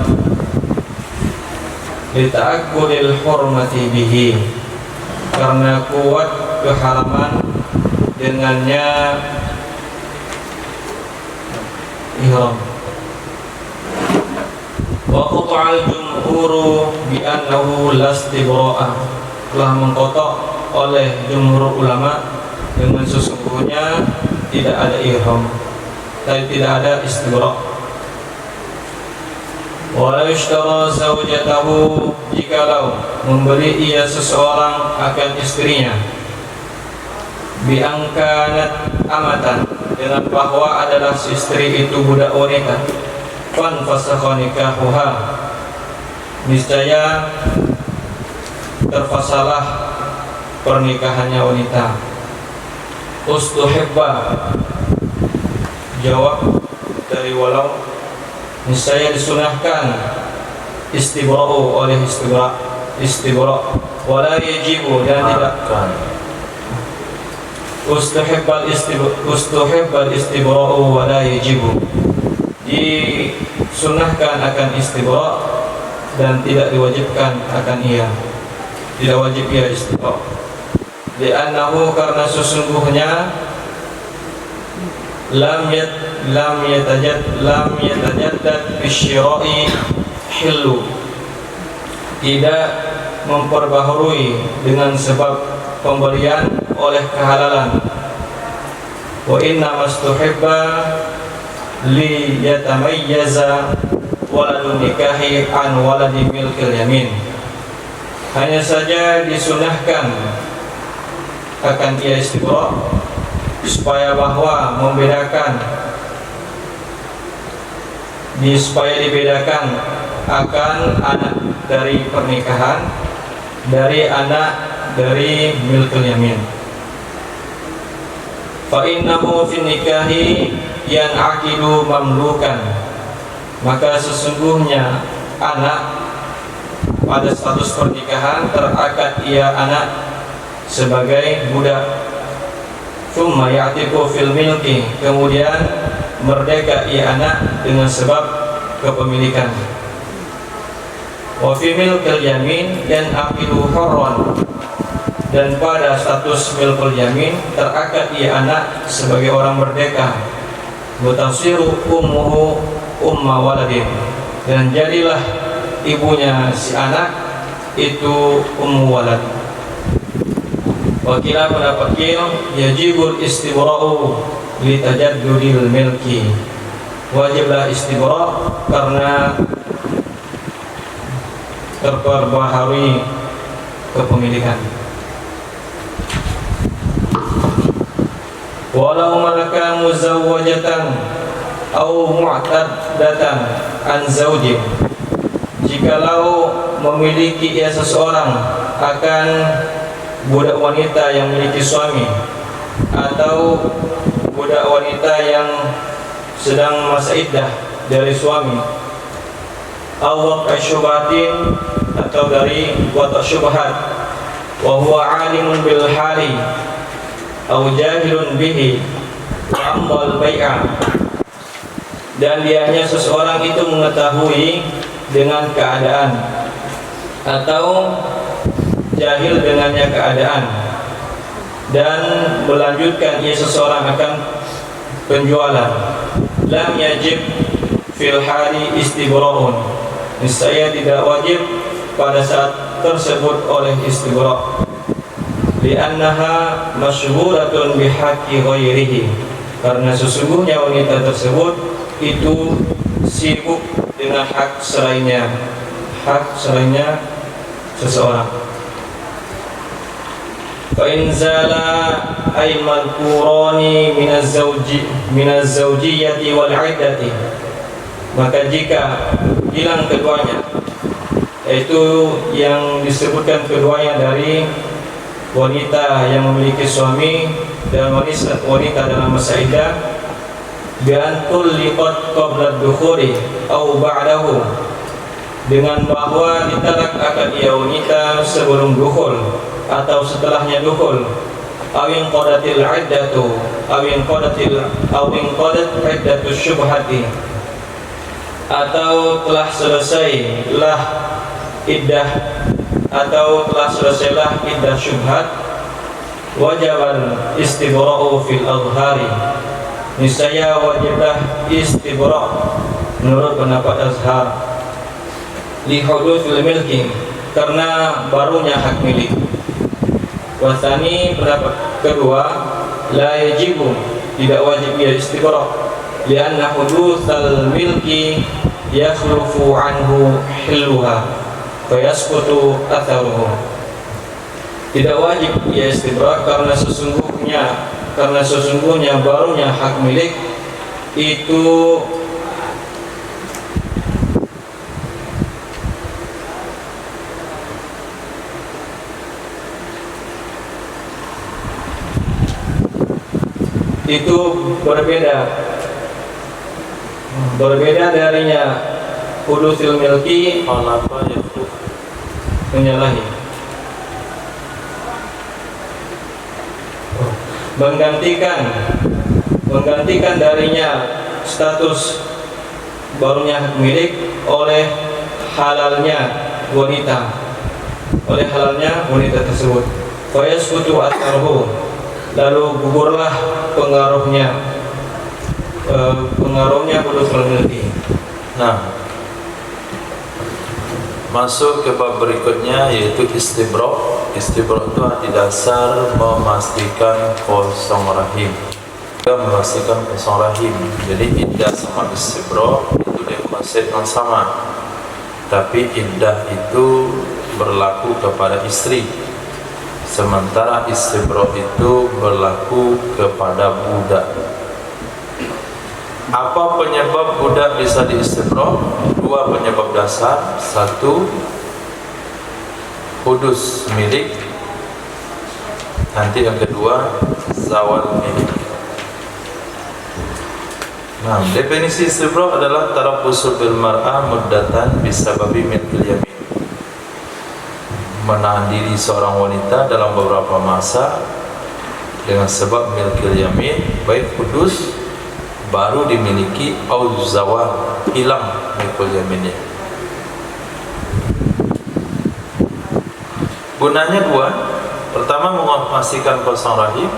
lita'akkudil hurmati bihi, karena kuat keharaman dengannya ihram. Wa qata'al jumhuru bi annahu la istibra'a, telah mengkotok oleh jumhur ulama dengan sesungguhnya tidak ada ihram, tidak ada istibra'. Walau ishtara zawjatahu, jikalau membeli ia seseorang akan istrinya, biangkanat amatan, dengan bahwa adalah si istri itu budak wanita, fan fasakha nikahuha, niscaya terfasalah pernikahannya wanita. Ustuhibba, jawab dari walau, niscaya disunahkan istibra'u oleh istibra', wala yajibu, dan tidak ustuhibbal istibra'u wala yajibu, disunahkan akan istibra' dan tidak diwajibkan akan ia, tidak wajib ia istibra'. Li'annahu, karena sesungguhnya lam yatajaddad bisyira'i hillu, tidak memperbaharui dengan sebab pembelian oleh kehalalan. Wa inna mastuhibba li yatamayyaza waladun nikahi an waladi milkil yamin, hanya saja disunahkan akan ia istibra' supaya dibedakan akan anak dari pernikahan dari anak dari milkul yamin. fa innahu fin nikahi yan'aqidu mamlukan, maka sesungguhnya anak pada status pernikahan terakad ia anak sebagai budak. Tsumma ya'tiqu fil milki, kemudian merdeka ia anak dengan sebab kepemilikan. Wa fi milkil yamin yan'aqidu hurran, dan pada status milkul yamin terakad ia anak sebagai orang merdeka. Mutasiru ummuhu umma waladin, dan jadilah ibunya si anak itu ummu walad. Wakila pendapat yajibul istibra'u li tajaddudil milki, wajiblah istibra' karena terperbaharui kepemilikan. Walau malaka muzawwajatan au mu'taddatan an zaujin, jikalau memiliki ia seseorang akan budak wanita yang memiliki suami, atau budak wanita yang sedang masa iddah dari suami, awwaq syubhatin, atau dari watak syubhat, wa huwa alimun bil hali aw jahilun bihi wa amwal bai'a, dan dianya seseorang itu mengetahui dengan keadaan atau jahil dengannya keadaan, dan melanjutkan ia seseorang akan penjualan, lam yajib fil hari istibra'un, niscaya tidak wajib pada saat tersebut oleh istibra', li'annaha masyhuratun bihaqqi ghairihi, karena sesungguhnya wanita tersebut itu sibuk dengan hak selainnya seseorang. Fa in zala ay malkurani minaz zawjiyati wal 'iddati, maka jika hilang keduanya, yaitu yang disebutkan keduanya dari wanita yang memiliki suami dan wanita dalam masa iddah, bi an tulliqat qabla ad-dukhuli aw ba'dahu, dengan bahwa ditalak akan ia wanita sebelum dukhul atau setelahnya dukhul, awin qadatil iddatu awin qadat iddatu syubhati, atau telah selesailah iddah atau telah selesailah iddah syubhat, wajibal istibra'u fil azhari, niscaya wajiblah istibra' menurut pendapat Azhar, li hudutsil milki, karena barunya hak milik. Wasani pendapat kedua, la yajibu, tidak wajib ia istibra', lianna hudutsal milki yakhlufu anhu hilluha fayasqutu atharuhu, tidak wajib ia istibra' karena sesungguhnya barunya hak milik itu berbeda darinya hudutsil milki, menyalahi, menggantikan darinya status barunya hak milik oleh halalnya wanita tersebut. Fayasqutu atharuhu, lalu gugurlah pengaruhnya hudutsul milki. Nah, masuk ke bab berikutnya, yaitu istibra'. Istibra' itu arti dasar memastikan kosong rahim. Jadi iddah sama istibra' itu dia konsep yang sama, tapi iddah itu berlaku kepada istri, sementara istibra' itu berlaku kepada budak. Apa penyebab budak bisa diistibra'? Dua penyebab dasar. Satu, hudus milik. Nanti yang kedua, zawal milik. Nah, definisi istibra adalah tarabbusul bil mar'ah muddatan bisababi milkil yamin. Menahan diri seorang wanita dalam beberapa masa dengan sebab milkil yamin, baik kudus baru dimiliki au zawal, hilang milkil yaminnya. Gunanya dua. Pertama, memastikan kosong rahim.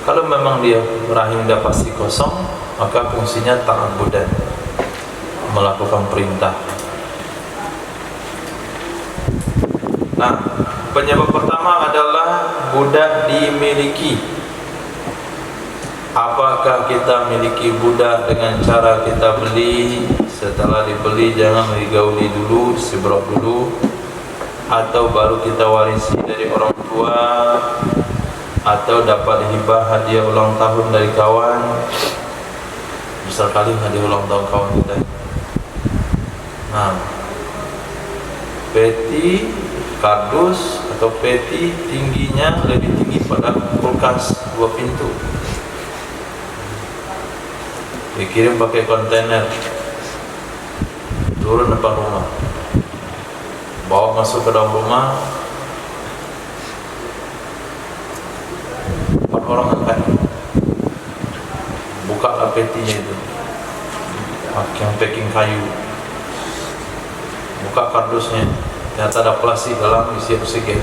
Kalau memang dia rahim dah pasti kosong, maka fungsinya ta'abudan, melakukan perintah. Nah, penyebab pertama adalah budak dimiliki. Apakah kita miliki budak dengan cara kita beli? Setelah dibeli jangan digauli dulu, istibrok dulu, atau baru kita warisi dari orang tua, atau dapat hibah hadiah ulang tahun dari kawan. Besar kali hadiah ulang tahun kawan kita. Nah, peti kardus atau peti tingginya lebih tinggi pada kulkas 2 pintu. Dikirim pakai kontainer, turun depan rumah, bawa masuk ke dalam rumah, 4 orang angkat, buka petinya itu, yang packing kayu, buka kardusnya, ternyata ada plastik dalam isi oksigen,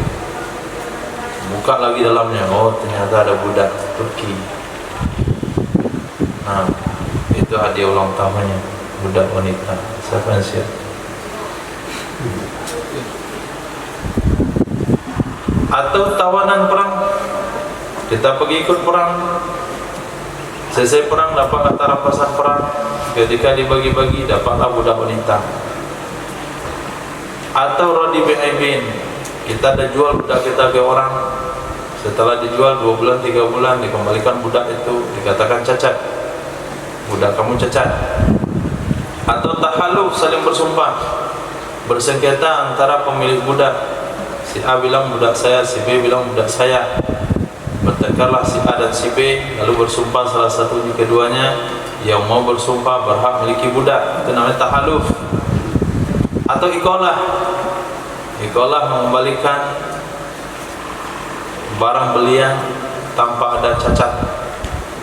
buka lagi dalamnya, oh ternyata ada budak Turki. Nah, itu hadiah ulang tahunnya, budak wanita. Siapa yang siap? Atau tawanan perang, kita pergi ikut perang, selesai perang dapat harta rampasan perang, ketika dibagi-bagi dapatlah budak wanita. Atau rodi bin, kita dah jual budak kita ke orang, setelah dijual 2 bulan 3 bulan dikembalikan budak itu, dikatakan cacat, budak kamu cacat. Atau tahaluf, saling bersumpah, bersengketa antara pemilik budak, si A bilang budak saya, si B bilang budak saya. Bertekarlah si A dan si B, lalu bersumpah salah satu di keduanya yang mau bersumpah berhak miliki budak, itu namanya tahaluf. Atau ikolah, mengembalikan barang belian tanpa ada cacat,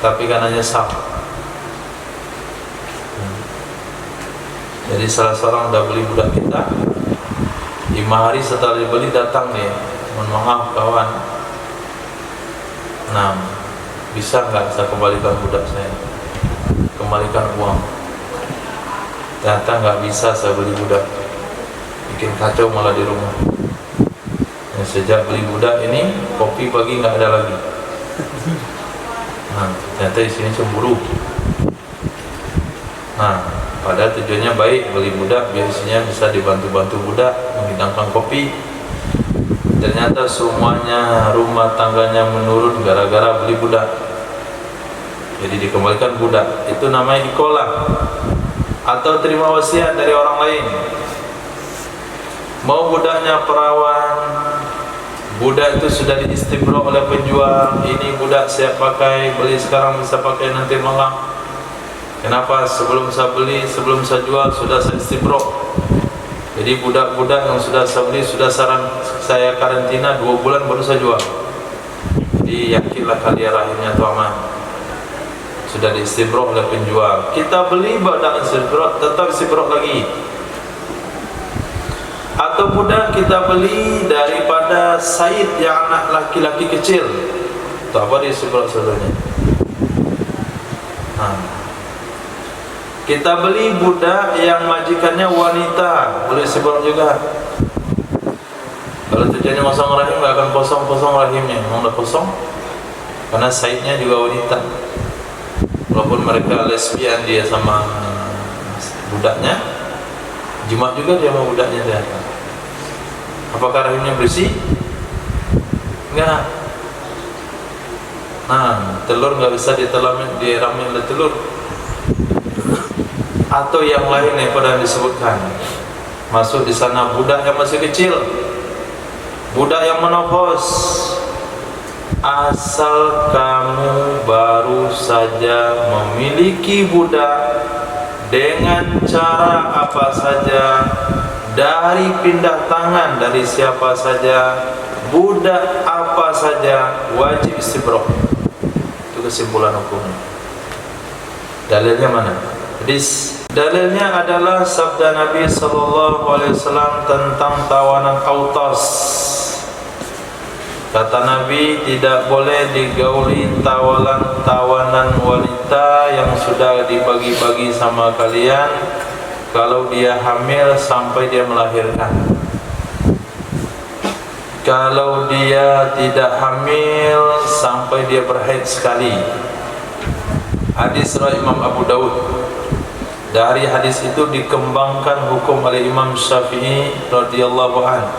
tapi karena nyesal. Jadi salah seorang dah beli budak kita, 5 hari setelah dibeli datang dia, mohon maaf kawan, nah bisa nggak saya kembalikan budak saya, kembalikan uang. Ternyata nggak bisa, saya beli budak, bikin kacau malah di rumah. Dan sejak beli budak ini, kopi pagi nggak ada lagi. Nah, ternyata isinya cemburu. Nah, padahal tujuannya baik, beli budak biasanya bisa dibantu-bantu budak menghidangkan kopi. Ternyata semuanya rumah tangganya menurun gara-gara beli budak. Jadi dikembalikan budak, itu namanya ikolah. Atau terima wasiat dari orang lain, mau budaknya perawan, budak itu sudah diistibra oleh penjual, ini budak saya pakai, beli sekarang bisa pakai nanti malam. Kenapa? Sebelum saya beli, sebelum saya jual sudah saya istibra. Jadi budak-budak yang sudah saya beli sudah saya karantina 2 bulan baru saya jual. Jadi yakinlah kalian rahimnya itu aman, sudah diistibra oleh penjual. Kita beli budak istibra, tetap istibra lagi. Atau budak kita beli daripada Said yang anak laki-laki kecil, itu apa dia istibra saudaranya. Kita beli budak yang majikannya wanita, boleh istibra juga. Kalau tujuannya kosong rahim, nggak akan kosong rahimnya, memang udah kosong, karena Saidnya juga wanita. Walaupun mereka lesbian dia sama budaknya, jima juga dia sama budaknya dia. Apakah rahimnya bersih? Enggak. Nah, telur nggak bisa diramin oleh telur. Atau yang lain yang pada disebutkan, masuk di sana budak yang masih kecil, budak yang menopause, asal kamu baru saja memiliki budak dengan cara apa saja, dari pindah tangan dari siapa saja, budak apa saja, wajib istibro. Itu kesimpulan hukumnya. Dalilnya mana? Hadis. Dalilnya adalah sabda Nabi SAW tentang tawanan Autas. Kata Nabi, tidak boleh digauli tawanan wanita yang sudah dibagi-bagi sama kalian kalau dia hamil sampai dia melahirkan. Kalau dia tidak hamil sampai dia berhaid sekali. Hadis riwayat Imam Abu Daud. Dari hadis itu dikembangkan hukum oleh Imam Syafi'i radhiyallahu anhu.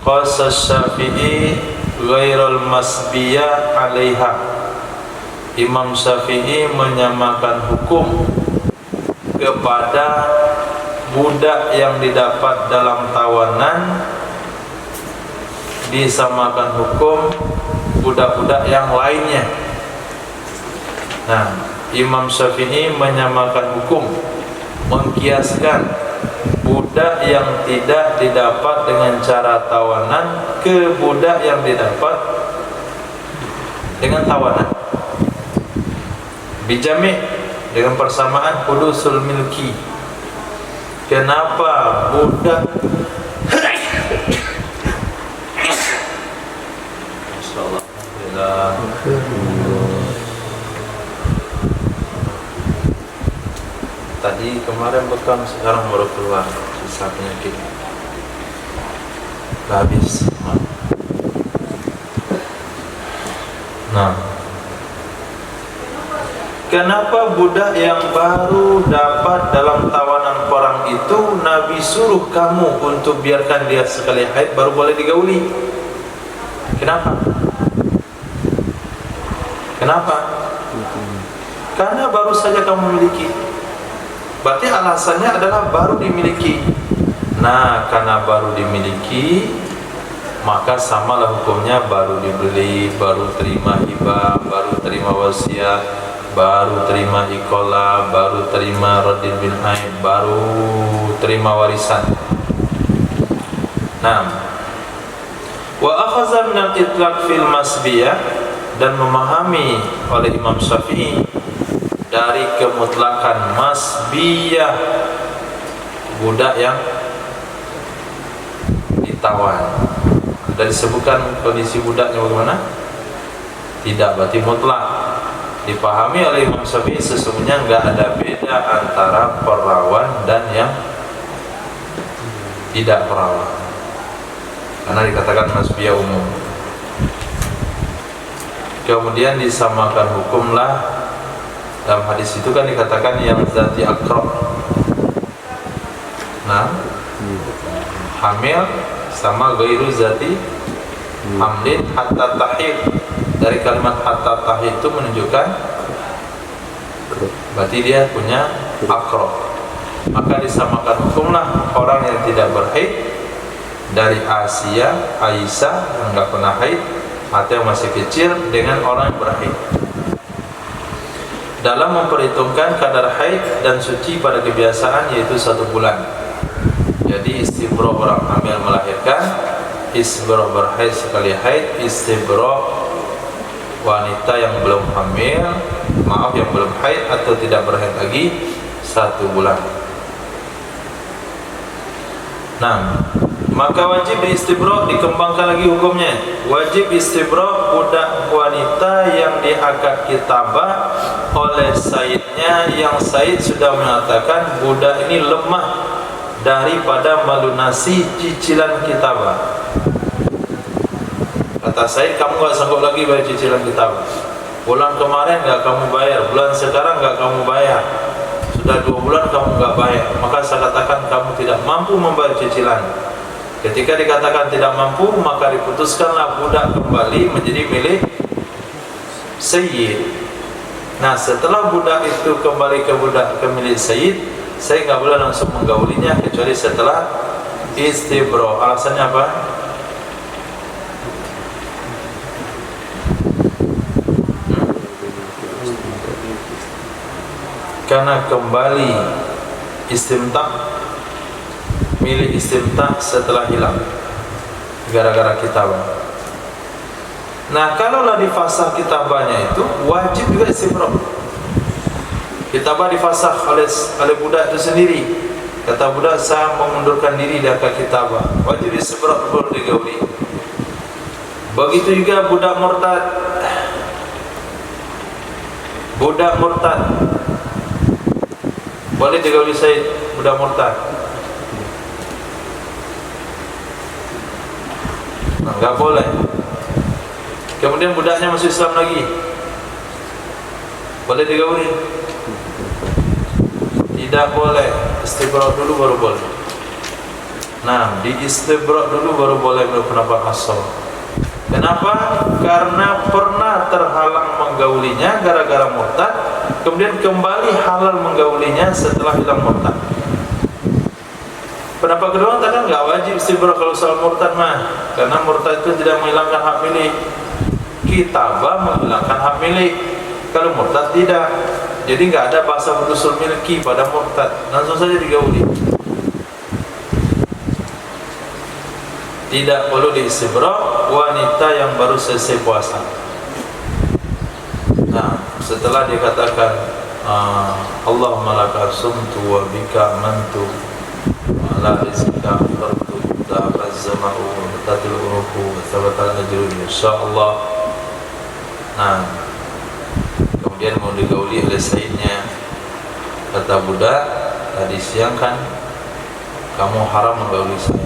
Qasa Syafi'i ghairal masbiyah 'alaiha. Imam Syafi'i menyamakan hukum kepada budak yang didapat dalam tawanan, disamakan hukum budak-budak yang lainnya. Nah, Imam Syafi'i menyamakan hukum, mengkiaskan budak yang tidak didapat dengan cara tawanan ke budak yang didapat dengan tawanan. Bijami' dengan persamaan hudusul milki. Kenapa budak Insyaallah tadi kemarin bekam, sekarang baru keluar sisa penyakit. Habis. Nah, kenapa budak yang baru dapat dalam tawanan perang itu Nabi suruh kamu untuk biarkan dia sekali haid baru boleh digauli? Kenapa? Kenapa? Karena baru saja kamu memiliki. Berarti alasannya adalah baru dimiliki. Nah, karena baru dimiliki, maka samalah hukumnya baru dibeli, baru terima hibah, baru terima wasiat, baru terima ikola, baru terima radin bin aib, baru terima warisan. Nah, wa akhadha min al-itlaq fil masbiyah, dan memahami oleh Imam Syafi'i dari kemutlakan masbiyah, budak yang ditawan. Sudah disebutkan kondisi budaknya bagaimana? Tidak, berarti mutlak. Dipahami oleh Imam Syafi'i sesungguhnya enggak ada beda antara perawan dan yang tidak perawan, karena dikatakan masbiyah umum. Kemudian disamakan hukumlah. Dalam hadis itu kan dikatakan yang zati akrab. Nah, hamil sama ghairu zati hamlin hatta tahid. Dari kalimat hatta tahid itu menunjukkan berarti dia punya akrab. Maka disamakan hukumlah orang yang tidak berhaid dari Asia, Aisyah yang enggak pernah haid atau yang masih kecil dengan orang yang berhaid, dalam memperhitungkan kadar haid dan suci pada kebiasaan, yaitu 1 bulan. Jadi istibro orang hamil melahirkan, istibro berhaid sekali haid, istibro wanita yang belum hamil, yang belum haid atau tidak berhaid lagi 1 bulan. Nah, maka wajib istibro dikembangkan lagi hukumnya. Wajib istibro budak wanita yang diakad kitabah oleh sayyidnya, yang sayyid sudah mengatakan budak ini lemah daripada melunasi cicilan kitabah. Kata sayyid, kamu gak sanggup lagi bayar cicilan kitabah. Bulan kemarin gak kamu bayar, bulan sekarang gak kamu bayar, sudah 2 bulan kamu gak bayar, maka saya katakan kamu tidak mampu membayar cicilan. Ketika dikatakan tidak mampu, maka diputuskanlah budak kembali menjadi milik sayyid. Nah, setelah budak itu kembali ke milik sayyid, saya nggak boleh langsung menggaulinya kecuali setelah istibro. Alasannya apa? karena kembali istimta, milih istimta setelah hilang gara-gara kitabah. Nah, kalaulah difasah kitabahnya itu wajib juga istimra. Kitabah difasah oleh budak itu sendiri. Kata budak, saya mengundurkan diri dari kitabah, wajib istimra baru digauli. Begitu juga budak murtad. Budak murtad boleh digauli Said, budak murtad? Enggak boleh. Kemudian budaknya masuk Islam lagi, boleh digauli? Tidak boleh. Istibrak dulu baru boleh. Nah, di istibrak dulu baru boleh menurut pendapat asal. Kenapa? Karena pernah terhalang menggaulinya gara-gara murtad, kemudian kembali halal menggaulinya setelah hilang murtad. Pendapat kedua katakan nggak wajib istibrak kalau soal murtad mah, karena murtad itu tidak menghilangkan hak milik. Kitabah menghilangkan hak milik, kalau murtad tidak. Jadi nggak ada bahasa berusul milki pada murtad, langsung saja digauli. Tidak perlu diistibrak wanita yang baru selesai puasa. Nah, setelah dikatakan Allahumma laka sumtu wa bika amantu wa la rizqika aftartu ta'abaz zama'u wa batatil uruku wa thabatal ajru insyaallah. Nah, kemudian mau digauli oleh sayyidnya. Kata budak, tadi siang kan kamu haram menggauli saya,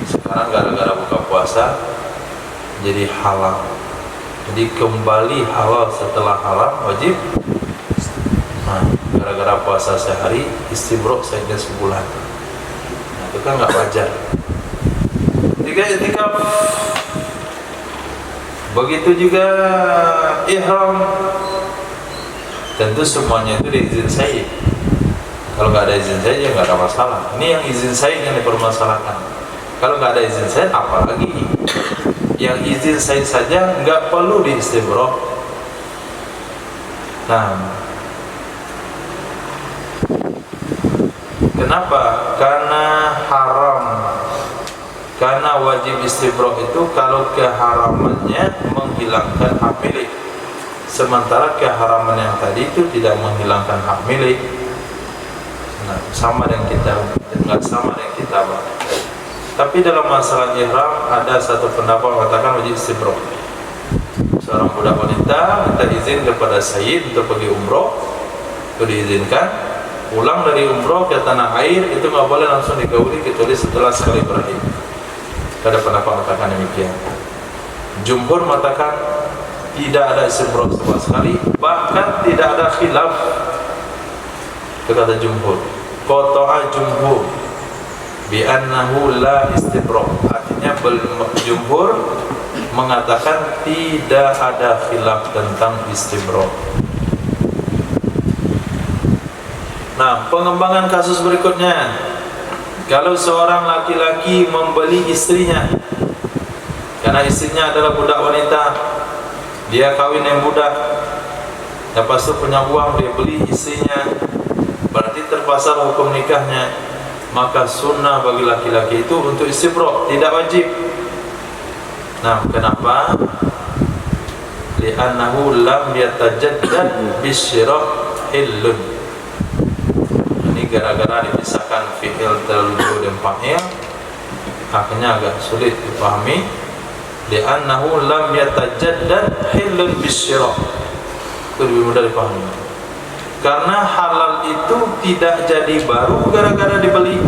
sekarang gara-gara buka puasa jadi halal. Jadi kembali halal setelah haram wajib. Nah, gara-gara puasa sehari, istibrak saja sebulan. Nah, itu kan nggak wajar. Ketika begitu juga ihram, tentu semuanya itu diizin Sayyid. Kalau nggak ada izin Sayyid ya nggak ada masalah. Ini yang izin Sayyid yang dipermasalahkan. Kalau nggak ada izin Sayyid, apalagi yang izin Sayyid saja nggak perlu diistibrak. Nah, kenapa? Karena haram. Karena wajib istibrak itu kalau keharamannya menghilangkan hak milik, sementara keharaman yang tadi itu tidak menghilangkan hak milik. Nah, sama dengan kita, nggak sama dengan kita, Pak. Tapi dalam masalah ihram ada satu pendapat mengatakan wajib istibrak. Seorang budak wanita minta izin kepada Sayyid untuk pergi umroh, itu diizinkan. Pulang dari umroh ke tanah air itu nggak boleh langsung digauli kecuali setelah sekali berakhir. Ada pendapat mengatakan demikian. Jumhur mengatakan tidak ada istibrak sama sekali, bahkan tidak ada khilaf. Itu kata jumhur. Qata'a jumhur bi annahu la istibrak. Artinya jumhur mengatakan tidak ada khilaf tentang istibrak. Nah, pengembangan kasus berikutnya. Kalau seorang laki-laki membeli istrinya, karena istrinya adalah budak wanita, dia kawin dengan budak, lepas itu punya uang, dia beli istrinya, berarti terpasang hukum nikahnya. Maka sunnah bagi laki-laki itu untuk istibrak, tidak wajib. Nah, kenapa? Li'annahu lam yatajaddad bisyirah hillun. Ini gara-gara dipisahkan fi'il terlalu dan fa'il, akhirnya agak sulit dipahami. Li'annahu lam yatajaddad hillun bisyirah. Itu lebih mudah dipahami. Karena halal itu tidak jadi baru gara-gara dibeli.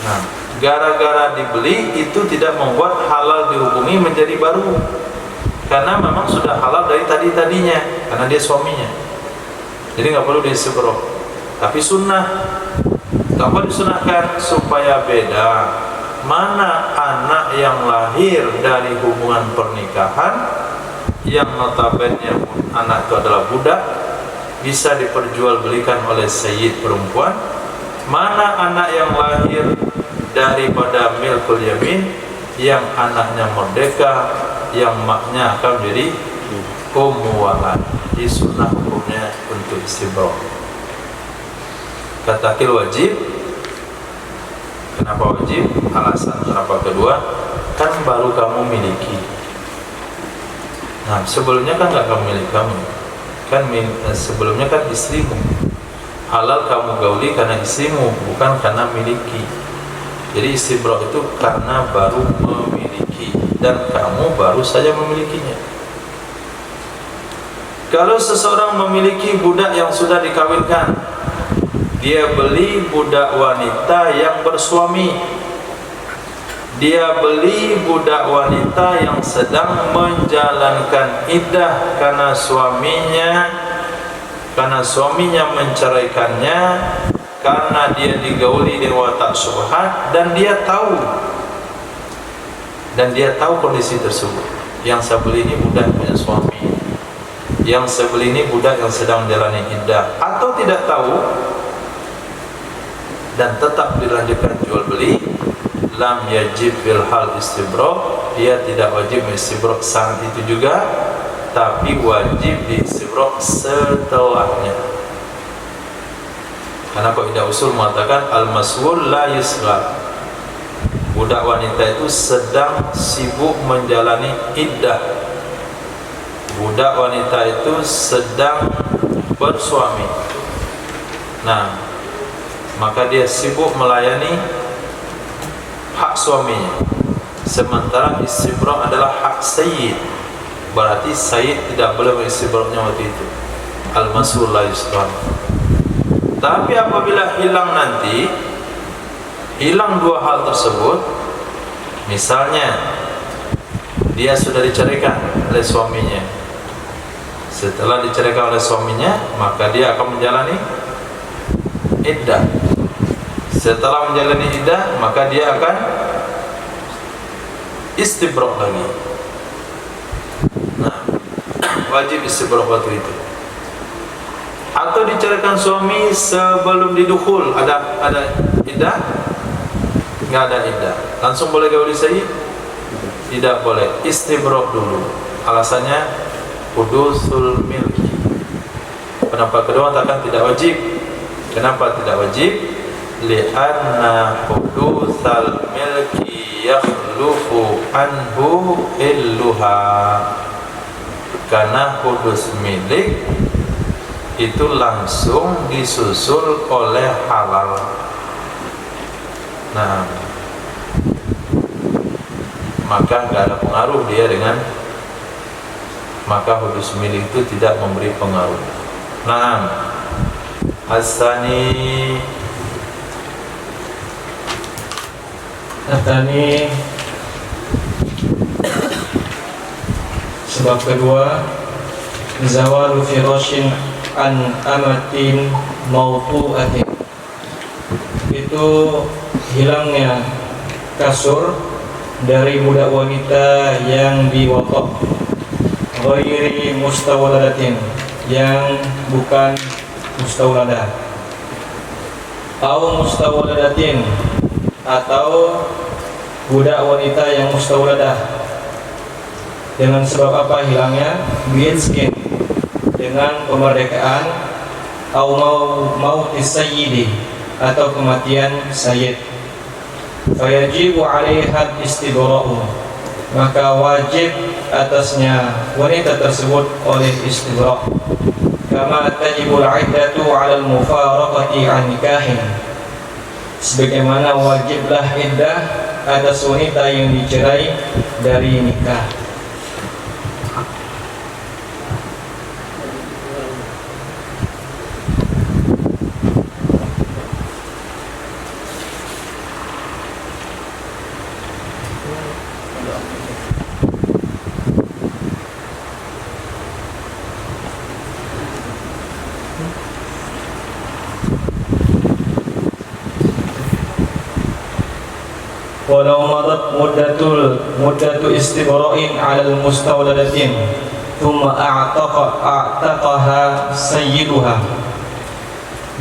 Nah, gara-gara dibeli itu tidak membuat halal dihukumi menjadi baru. Karena memang sudah halal dari tadinya, karena dia suaminya. Jadi nggak perlu diistibrak. Tapi sunnah, kenapa disunahkan? Supaya beda mana anak yang lahir dari hubungan pernikahan, yang notabene anak itu adalah budak, bisa diperjualbelikan oleh sayyid perempuan, mana anak yang lahir daripada milkul yamin, yang anaknya merdeka, yang maknya akan menjadi ummu walad. Di sunnah hukumnya mampunya untuk istibra'. Katakil wajib. Kenapa wajib? Alasan kenapa kedua, kan baru kamu miliki. Nah, sebelumnya kan nggak kamu milik kamu. Kan sebelumnya kan istrimu. Halal kamu gauli karena istrimu, bukan karena miliki. Jadi istibra' itu karena baru memiliki dan kamu baru saja memilikinya. Kalau seseorang memiliki budak yang sudah dikawinkan, dia beli budak wanita yang bersuami, dia beli budak wanita yang sedang menjalankan iddah karena suaminya menceraikannya, karena dia digauli dengan watak syubhat, dan dia tahu kondisi tersebut. Yang saya beli ini budak punya suami, yang saya beli ini budak yang sedang menjalani iddah, atau tidak tahu dan tetap dilanjutkan jual beli, lam yajib bil hal istibra', dia tidak wajib istibra' saat itu juga, tapi wajib istibra' setelahnya. Karena kaidah usul mengatakan al-mas'ul la yusghar. Budak wanita itu sedang sibuk menjalani iddah. Budak wanita itu sedang bersuami. Nah, maka dia sibuk melayani hak suaminya. Sementara istibra' adalah hak sayyid. Berarti sayyid tidak boleh mengistibra'nya waktu itu. Al-mas'ul la yusghar. Tapi apabila hilang dua hal tersebut, misalnya dia sudah diceraikan oleh suaminya, setelah diceraikan oleh suaminya maka dia akan menjalani iddah. Setelah menjalani iddah maka dia akan istibra' lagi. Nah, wajib istibra' waktu itu. Atau diceraikan suami sebelum didukhul, ada iddah? Enggak ada iddah. Langsung boleh gauli sayyid? Tidak boleh. Istibra' dulu. Alasannya hudusul milki. Kenapa kedua katakan tidak wajib? Kenapa tidak wajib? Li'anna hudusal milki yakhlufu anhu illuha. Karena hudus milik itu langsung disusul oleh halal. Nah, maka nggak ada pengaruh dia dengan, maka hudus milik itu tidak memberi pengaruh. Nah, Asani sebab kedua, zawalu firashin an amatin mautu'atin, itu hilangnya kasur dari budak wanita yang diwatok, ghairi mustawladatin, yang bukan mustawladah, atau mustawladatin, atau budak wanita yang mustawladah. Dengan sebab apa hilangnya? Bi'izkin, dengan kemerdekaan, atau mautis sayyidi, atau kematian sayyid. Fayajibu 'alaiha istibra'u, maka wajib atasnya wanita tersebut oleh istibra'. Kama tajibul 'iddatu 'alal mufaraqati 'an nikahin, sebagaimana wajiblah iddah atas wanita yang dicerai dari nikah. Walau marat muddatu istibra'in 'alal mustawladatin thumma a'taqaha sayyiduha,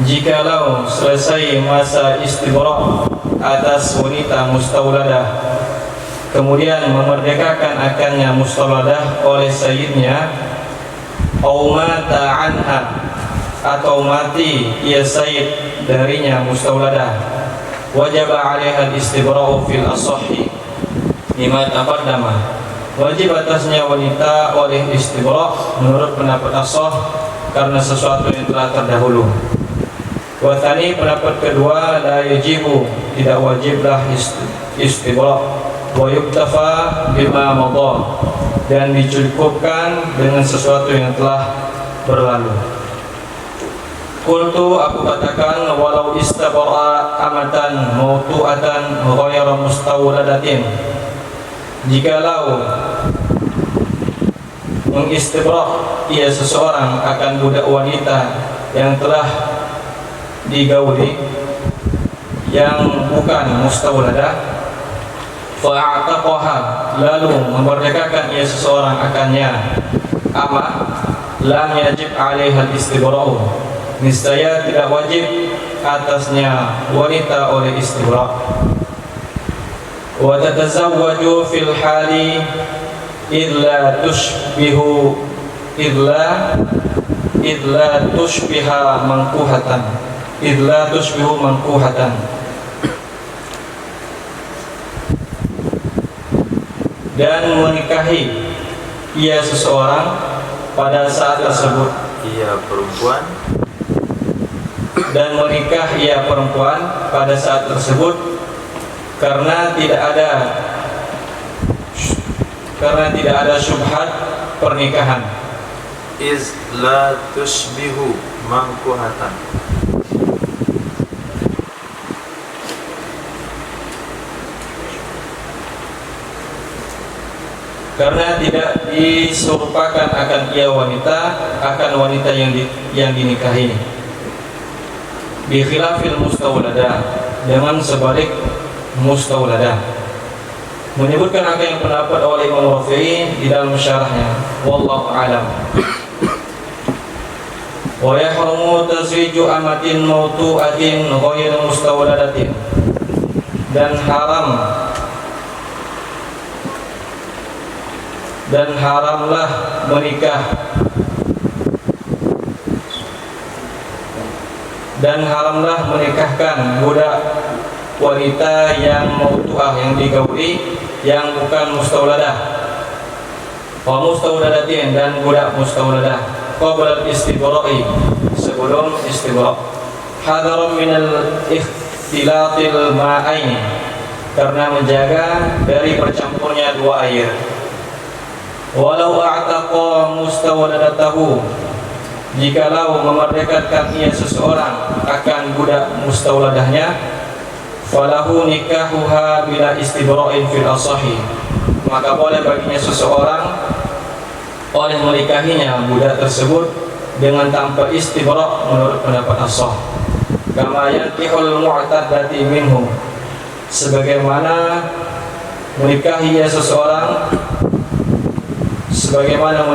jikalau selesai masa istibra' atas wanita mustawladah, kemudian memerdekakan akannya mustawladah oleh sayyidnya, au mata anha, atau mati ia sayyid darinya mustawladah, wajib 'alaiha al-istibra'u fil asahhi lima taqaddama, wajib atasnya wanita oleh istibra' menurut pendapat ashah karena sesuatu yang telah terdahulu. Wa tsani, pendapat kedua, la yajibu, tidak wajiblah istibra', wa yuktafa bima madha, dan dicukupkan dengan sesuatu yang telah berlalu. Qultu, aku katakan, walau istabara amatan mautu'atan ghayra mustawladatin, jikalau mengistibra' ia seseorang akan budak wanita yang telah digauli yang bukan mustawladah, fa'ataqaha, lalu memerdekakan ia seseorang akannya ama, lam yajib 'alaiha al-istibra'u, niscaya tidak wajib atasnya wanita oleh istibra'. Wa tatazawwaju fil hali illa tushbiha mankuhatan, dan menikahi ia seseorang pada saat tersebut, ia perempuan, dan menikah ia perempuan pada saat tersebut karena tidak ada syubhat pernikahan. iz la tushbihu mankuhatan, karena tidak diserupakan akan ia wanita yang dinikahi. Bi khilafil mustawladah, dengan sebalik mustawladah. Menyebutkan apa yang pendapat oleh Imam Rafi'i di dalam syarahnya, wallahu a'lam. Wa yahrumu tazwiju amatin mautu'atin ghayr mustawladatin, dan haramlah menikahkan budak wanita yang mautu'ah, yang digauli, yang bukan mustawladah, wa mustawladatin, dan budak mustawladah, qabla istibra'i, sebelum istibra', hadaran minal ikhtilatil ma'aini, karena menjaga dari bercampurnya dua air. Walau a'taqa mustawladatahu, jikalau memerdekakan ia seseorang akan budak mustawladahnya, falahu nikahuha bila istibra'in fil asahi, maka boleh baginya seseorang oleh menikahinya budak tersebut dengan tanpa istibra' menurut pendapat ashah. Kama yankihul mu'taddati minhu, sebagaimana menikahi ia seseorang, sebagaimana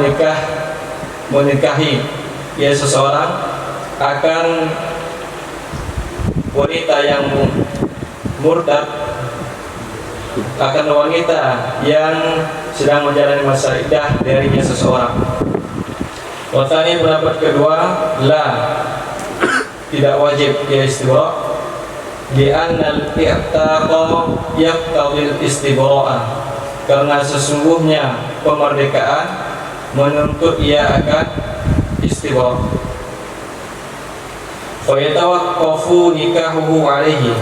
menikahi ia seseorang akan wanita yang murtad, akan wanita yang sedang menjalani masa iddah darinya seseorang. Watani, pendapat kedua, la, tidak wajib ia istibra', li'annal i'taqa yaqtadil istibra'ah, karena sesungguhnya pemerdekaan menuntut ia akan istibra'. Fa yatawaqqafu nikahuhu alaihi,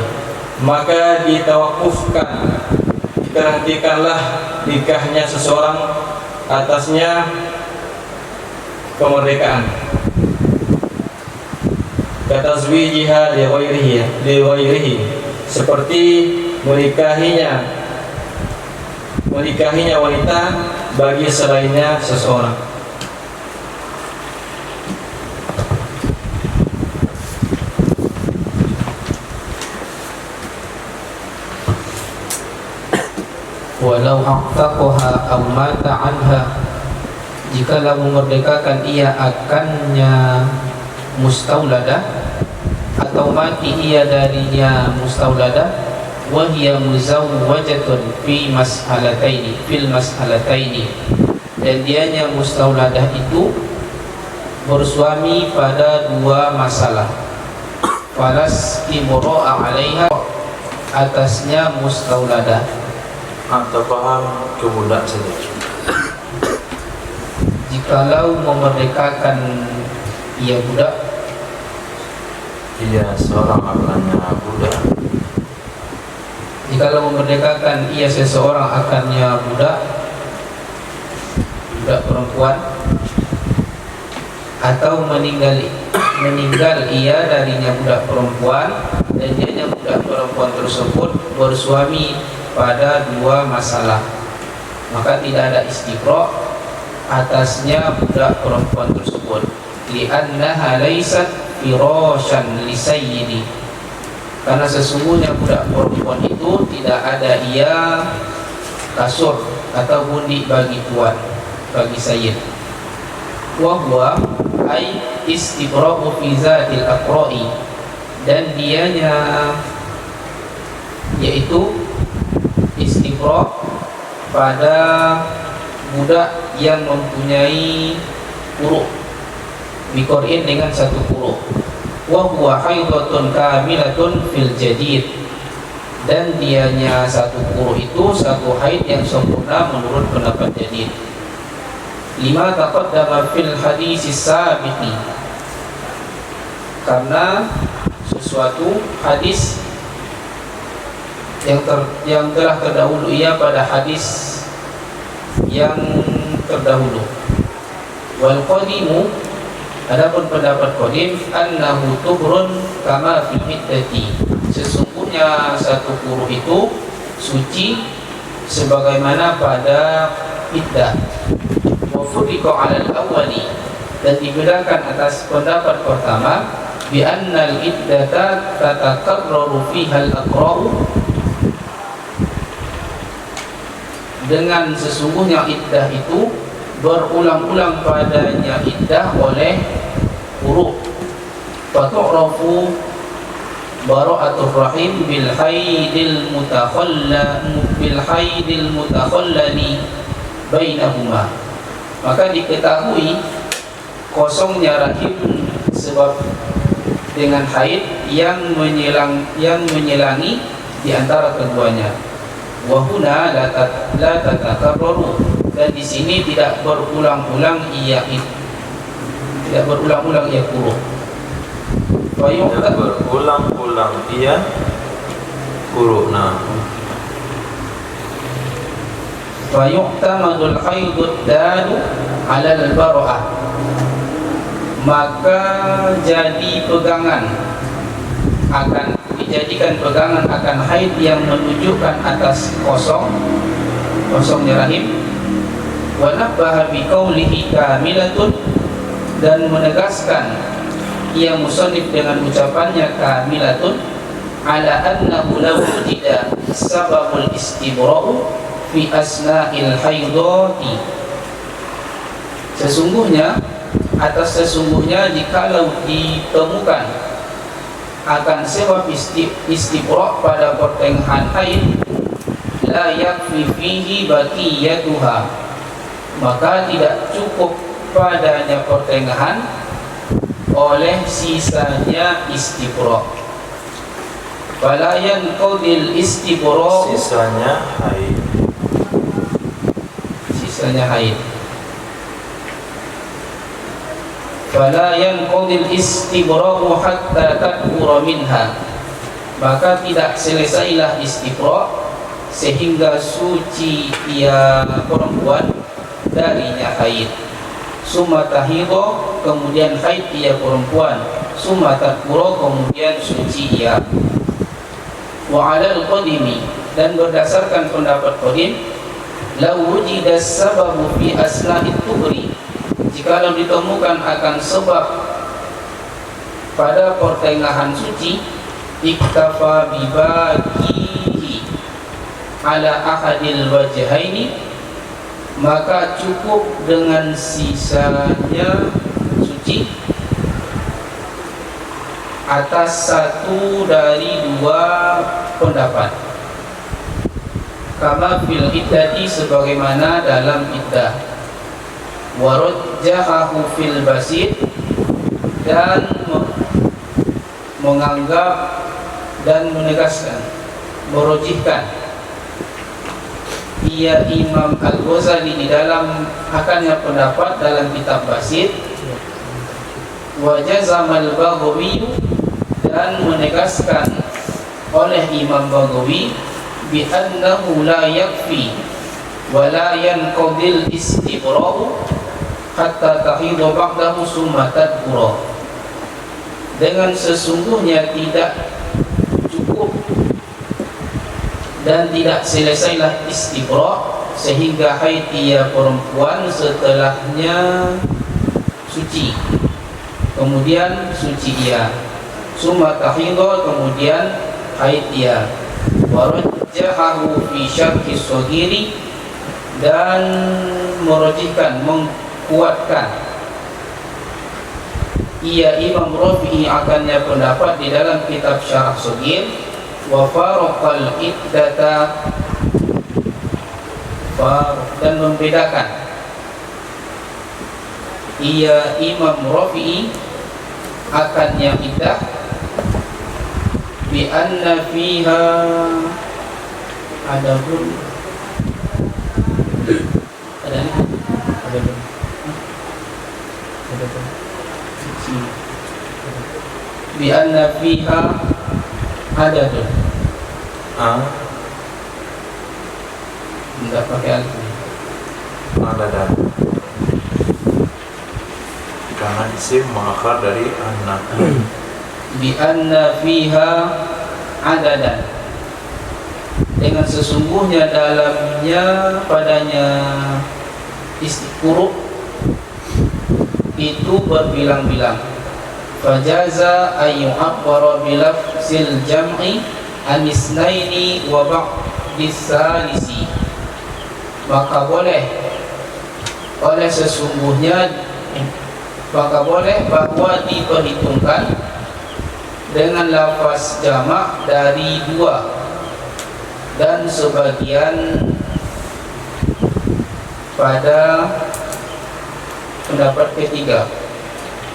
maka diterhentikanlah nikahnya seseorang atasnya kemerdekaan. Katazwijiha li ghairihi, seperti menikahinya wanita bagi selainnya seseorang. Walau aqtaqaha aw mata anha, jikalau memerdekakan ia akannya mustawladah atau mati ia darinya mustawladah, wa hiya muzawwajatun fil mas'alataini, dan dianya mustawladah itu bersuami pada dua masalah. Falas imro'a 'alaiha, atasnya mustauladah. Atau paham ke budak saja. Jikalau memerdekakan ia budak, Ia seorang akannya budak. jikalau memerdekakan ia seseorang akannya budak perempuan, atau meninggal ia darinya budak perempuan, dan dianya budak perempuan tersebut bersuami pada dua masalah, maka tidak ada istibra atasnya budak perempuan tersebut. Li'annaha laysat firasyan li sayyidi, karena sesungguhnya budak perempuan itu tidak ada ia kasur atau bundi bagi tuan, bagi sayyid. Wa huwa ay istibra'u fi zatil aqra'i, dan dianya yaitu istibra pada budak yang mempunyai huruf biqor'in dengan satu huruf. Wa huwa haidatun kamilatun fil jadid, dan dianya satu huruf itu satu haid yang sempurna menurut pendapat jadid. Lima taqaddama fil hadis sabiqi, karena sesuatu hadis yang telah terdahulu ia pada hadis yang terdahulu. Wal qadimu, adapun pendapat qadim, annahu tuhrun kama fil iddati, sesungguhnya satu huruf itu suci sebagaimana pada iddah. Wa furiqa 'ala al-awwali, dan dibedakan atas pendapat pertama, bi annal iddata tatakarraru fiha al-aqra'u, dengan sesungguhnya iddah itu berulang-ulang padanya iddah oleh huruf. Fatu'rafu bara'atur rahim bil haidil mutakhallani bainahuma, maka diketahui kosongnya rahim sebab dengan haid yang menyelangi di antara keduanya. Wa huna la tatakarraru, dan di sini tidak berulang-ulang ia huruf. Tidak berulang-ulang ia huruf. Nah, fa yu'tamadul haidud dadu 'ala al-bara'ah, maka dijadikan pegangan akan haid yang menunjukkan atas kosongnya rahim. Wa nabbaha bi qawlihi kamilatun, dan menegaskan ia musannif dengan ucapannya kamilatun, ala annahu law wujida sababul istibra'u fi asna'il haidati, sesungguhnya jikalau ditemukan akan sebab istibra' pada pertengahan haid, la yakfi fihi baqiyatuha, maka tidak cukup padanya pertengahan oleh sisanya istibra'. Fala yanqadil istibra', sisanya haid. Fala yanqadil istibra'u hatta tadhura minha, maka tidak selesailah istibra' sehingga suci ia perempuan darinya haid. Summa tahidha, kemudian haid ia perempuan. Summa tadhura, kemudian suci ia. Wa 'alal qadimi, dan berdasarkan pendapat qadim, law wujida sababu fi asna'it tuhri, jikalau ditemukan akan sebab pada pertengahan suci, iktafa bibaqihi ala ahadil wajhaini, maka cukup dengan sisanya suci atas satu dari dua pendapat. Kama fil iddati, sebagaimana dalam iddah. warajjahahu fil basit, dan menganggap dan menegaskan, merujihkan ia Imam Al-Ghazali di dalam akannya pendapat dalam kitab Basit. Wa jazama al-Baghawi, dan menegaskan oleh Imam Baghawi bi annahu la yakfi wa la yanqadil istibra'u hatta tahidha ba'dahu summa tadbura, dengan sesungguhnya tidak cukup dan tidak selesailah istibra' sehingga haid ia perempuan setelahnya suci, kemudian suci ia, summa tahidha, kemudian haid ia. Warajjahahu fi syarhi shaghiri, dan merujihkan, mengkuatkan ia Imam Rafi'i akannya pendapat di dalam kitab Syarah Shaghir. Wa faraqal iddata, dan membedakan ia Imam Rafi'i akannya iddah bi anna fiha adabun, ada ni, bi anna fiha adadun. Tidak pakai alif. Adadan. Karena isim muakhar dari anak. Bi anna fiha adadan, dengan sesungguhnya dalamnya padanya istiquruk itu berbilang-bilang. Fajaza ayyu'abbara bilafzil jam'i anisnaini wa ba'dis salisi, maka boleh bahwa diperhitungkan dengan lafaz jamak dari dua dan sebagian pada pendapat ketiga.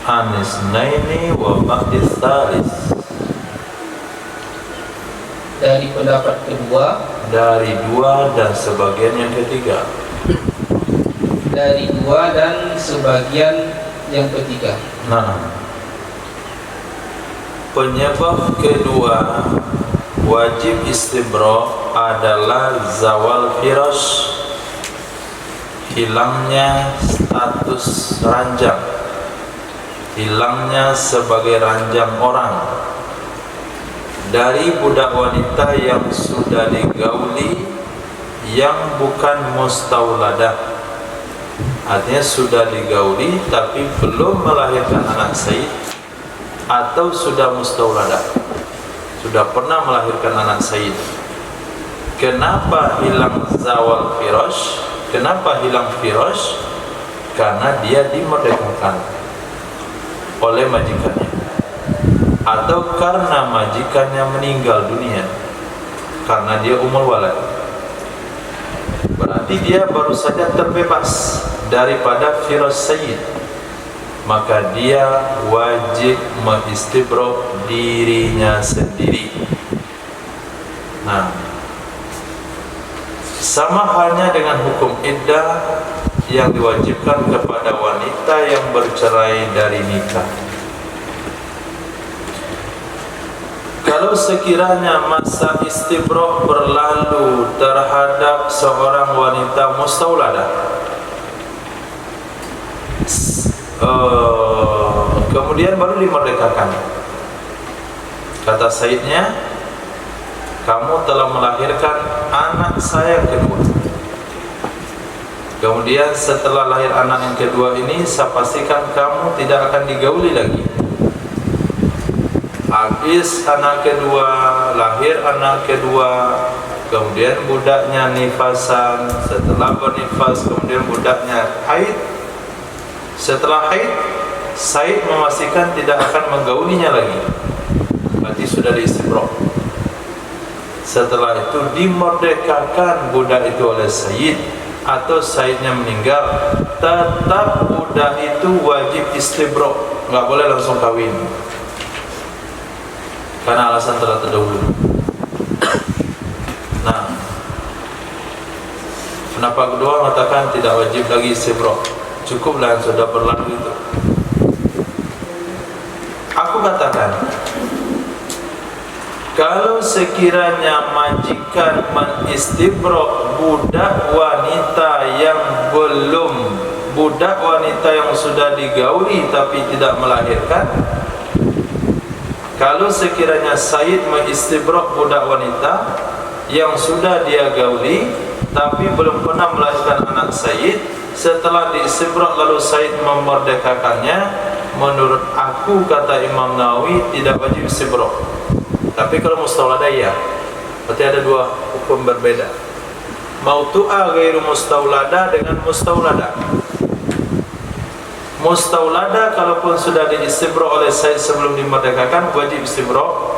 Anisnaini wa ba'dis salis, dari pendapat kedua, dari dua dan sebagian yang ketiga. dari dua dan sebagian yang ketiga. Nah, penyebab kedua wajib istibra adalah zawal firash, hilangnya status ranjang, hilangnya sebagai ranjang orang dari budak wanita yang sudah digauli yang bukan mustauladah. Artinya sudah digauli tapi belum melahirkan anak sayyid, atau sudah mustauladah, sudah pernah melahirkan anak sayyid. Kenapa hilang zawal firash? Kenapa hilang firash? Karena dia dimerdekakan oleh majikannya, atau karena majikannya meninggal dunia, karena dia umul walad. Berarti dia baru saja terbebas daripada firash sayyid, maka dia wajib mengistibra dirinya sendiri. Nah, sama halnya dengan hukum iddah yang diwajibkan kepada wanita yang bercerai dari nikah. Kalau sekiranya masa istibra berlalu terhadap seorang wanita mustauladah, kemudian baru dimerdekakan, kata sayyidnya, kamu telah melahirkan anak saya yang kedua. Kemudian setelah lahir anak yang kedua ini, saya pastikan kamu tidak akan digauli lagi. Habis anak kedua, lahir anak kedua, kemudian budaknya nifasan, setelah bernifas kemudian budaknya haid. Setelah haid, sayyid memastikan tidak akan menggaulinya lagi, berarti sudah diistibra. Setelah itu dimerdekakan budak itu oleh sayyid, atau sayyidnya meninggal, tetap budak itu wajib istibro, nggak boleh langsung kawin karena alasan telah terdahulu. Nah, pendapat kedua mengatakan tidak wajib lagi istibro, cukuplah yang sudah berlalu itu. Aku katakan, kalau sekiranya majikan menistibro budak wanita yang sudah digauli tapi tidak melahirkan, kalau sekiranya sayyid menistibro budak wanita yang sudah dia gauli tapi belum pernah melahirkan anak sayyid, setelah diistibro lalu sayyid memerdekakannya, menurut aku, kata Imam Nawawi, tidak wajib istibro. Tapi kalau mustawladah ya, berarti ada dua hukum berbeda. Mautu'ah ghairu mustawladah dengan mustawladah. Mustawladah kalaupun sudah diistibro oleh sayyid sebelum dimerdekakan wajib istibro.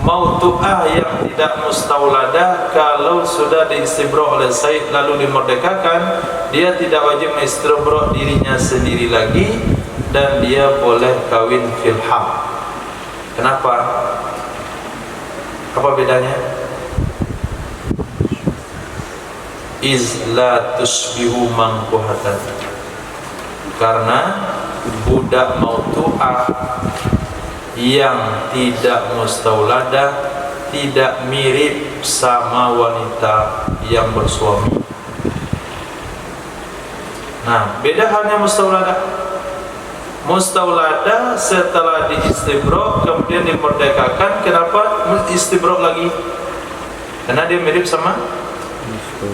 Mautu'ah yang tidak mustawladah kalau sudah diistibro oleh sayyid lalu dimerdekakan, dia tidak wajib mengistibro dirinya sendiri lagi dan dia boleh kawin filham. Kenapa? Apa bedanya? Izla tushbihu mangkuhatan. Karena budak mautu'ah yang tidak mustawladah tidak mirip sama wanita yang bersuami. Nah, beda halnya mustawladah. Mustawladah setelah diistibro kemudian dimerdekakan, kenapa istibro lagi? Karena dia mirip sama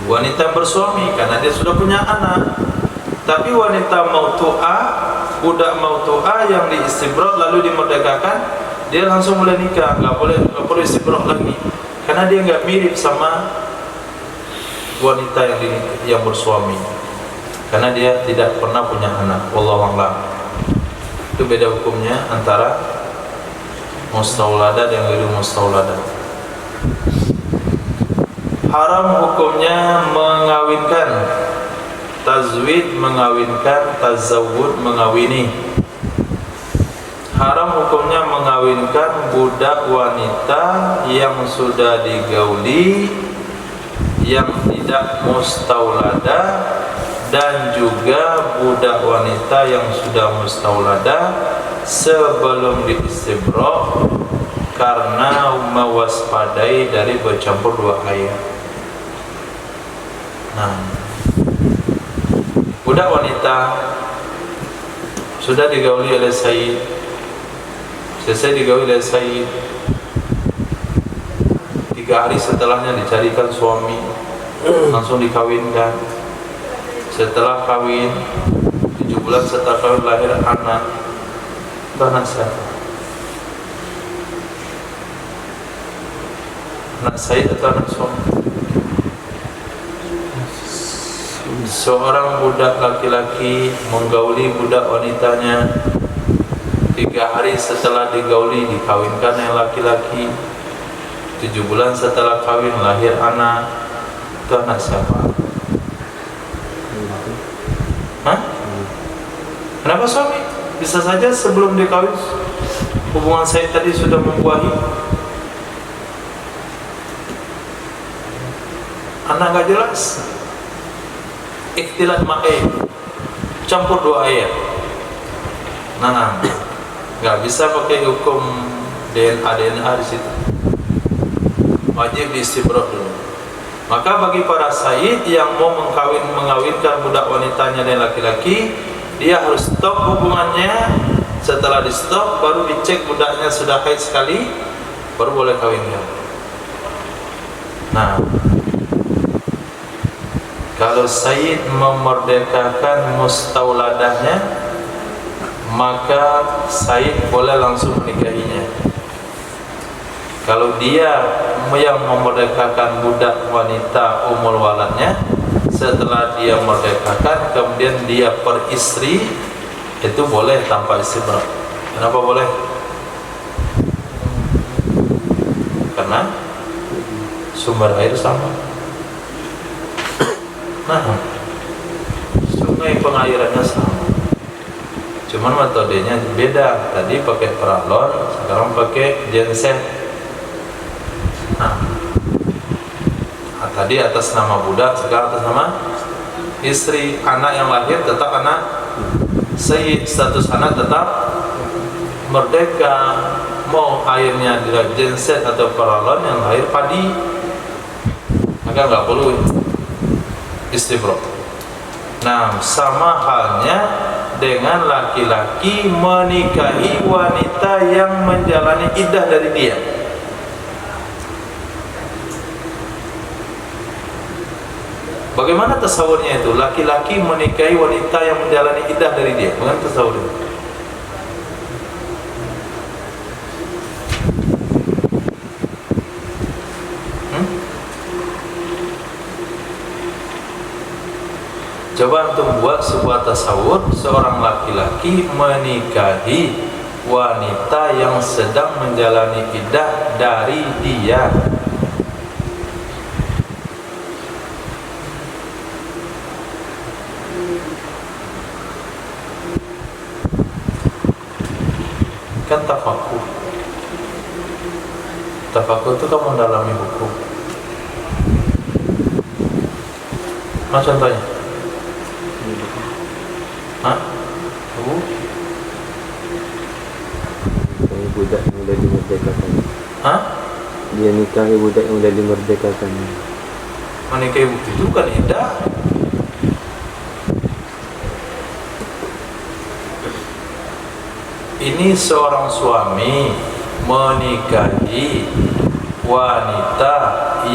wanita yang bersuami, karena dia sudah punya anak. Tapi wanita mautu'ah, budak mautu'ah yang diistibro lalu dimerdekakan, dia langsung mulai nikah, nggak perlu istibro lagi, karena dia nggak mirip sama wanita yang bersuami, karena dia tidak pernah punya anak. Wallahu a'lam. Itu beda hukumnya antara mustawladah dan ghairu mustawladah. Haram hukumnya mengawinkan, tazwid mengawinkan, tazawwud mengawini. Haram hukumnya mengawinkan budak wanita yang sudah digauli, yang tidak mustawladah, dan juga budak wanita yang sudah mustawladah sebelum diistibro, karena mewaspadai dari bercampur dua air. Nah, budak wanita sudah digauli oleh sayyid, selesai digauli oleh sayyid, 3 hari setelahnya dicarikan suami, langsung dikawinkan. Setelah kawin, 7 bulan setelah kawin lahir anak. Anak siapa? Anak sayyid atau anak suami? Seorang budak laki-laki menggauli budak wanitanya, 3 hari setelah digauli dikawinkan yang laki-laki, 7 bulan setelah kawin lahir anak. Itu anak siapa? Hah? Kenapa suami? Bisa saja sebelum dikawin hubungan saya tadi sudah membuahi anak, gak jelas. Ikhtilat ma'e, campur 2 air. Nah, gak bisa pakai hukum DNA di situ. Wajib diistibro dulu. Maka bagi para sayyid yang mau mengawinkan budak wanitanya dan laki-laki, dia harus stop hubungannya. Setelah di stop baru dicek budaknya sudah haid sekali, baru boleh kawinkan. Nah, kalau sayyid memerdekakan mustauladahnya, maka sayyid boleh langsung menikahinya. Kalau dia yang memerdekakan budak wanita umul waladnya, setelah dia merdekakan kemudian dia peristri, itu boleh tanpa istibra. Kenapa boleh? Karena sumber air sama. Nah, sungai pengairannya sama, cuman metodenya beda. Tadi pakai paralon, sekarang pakai genset. Nah, tadi atas nama budak, sekarang atas nama istri. Anak yang lahir tetap anak sayyid, status anak tetap merdeka. Mau airnya di genset atau paralon, yang lahir padi, maka nggak perlu istibro. Nah, sama halnya dengan laki-laki menikahi wanita yang menjalani iddah dari dia. Bagaimana tasawurnya itu? Laki-laki menikahi wanita yang menjalani iddah dari dia. Bagaimana tasawurnya? Coba untuk buat sebuah tasawur, seorang laki-laki menikahi wanita yang sedang menjalani iddah dari dia. Kan tafakuh. Tafakuh itu kan mendalami hukum. Mana contohnya? Hah? Budak yang sudah dimerdekakan. Hah? Dia nikahi budak yang sudah dimerdekakan. Menikahi bukti itu bukan iddah. Ini seorang suami menikahi wanita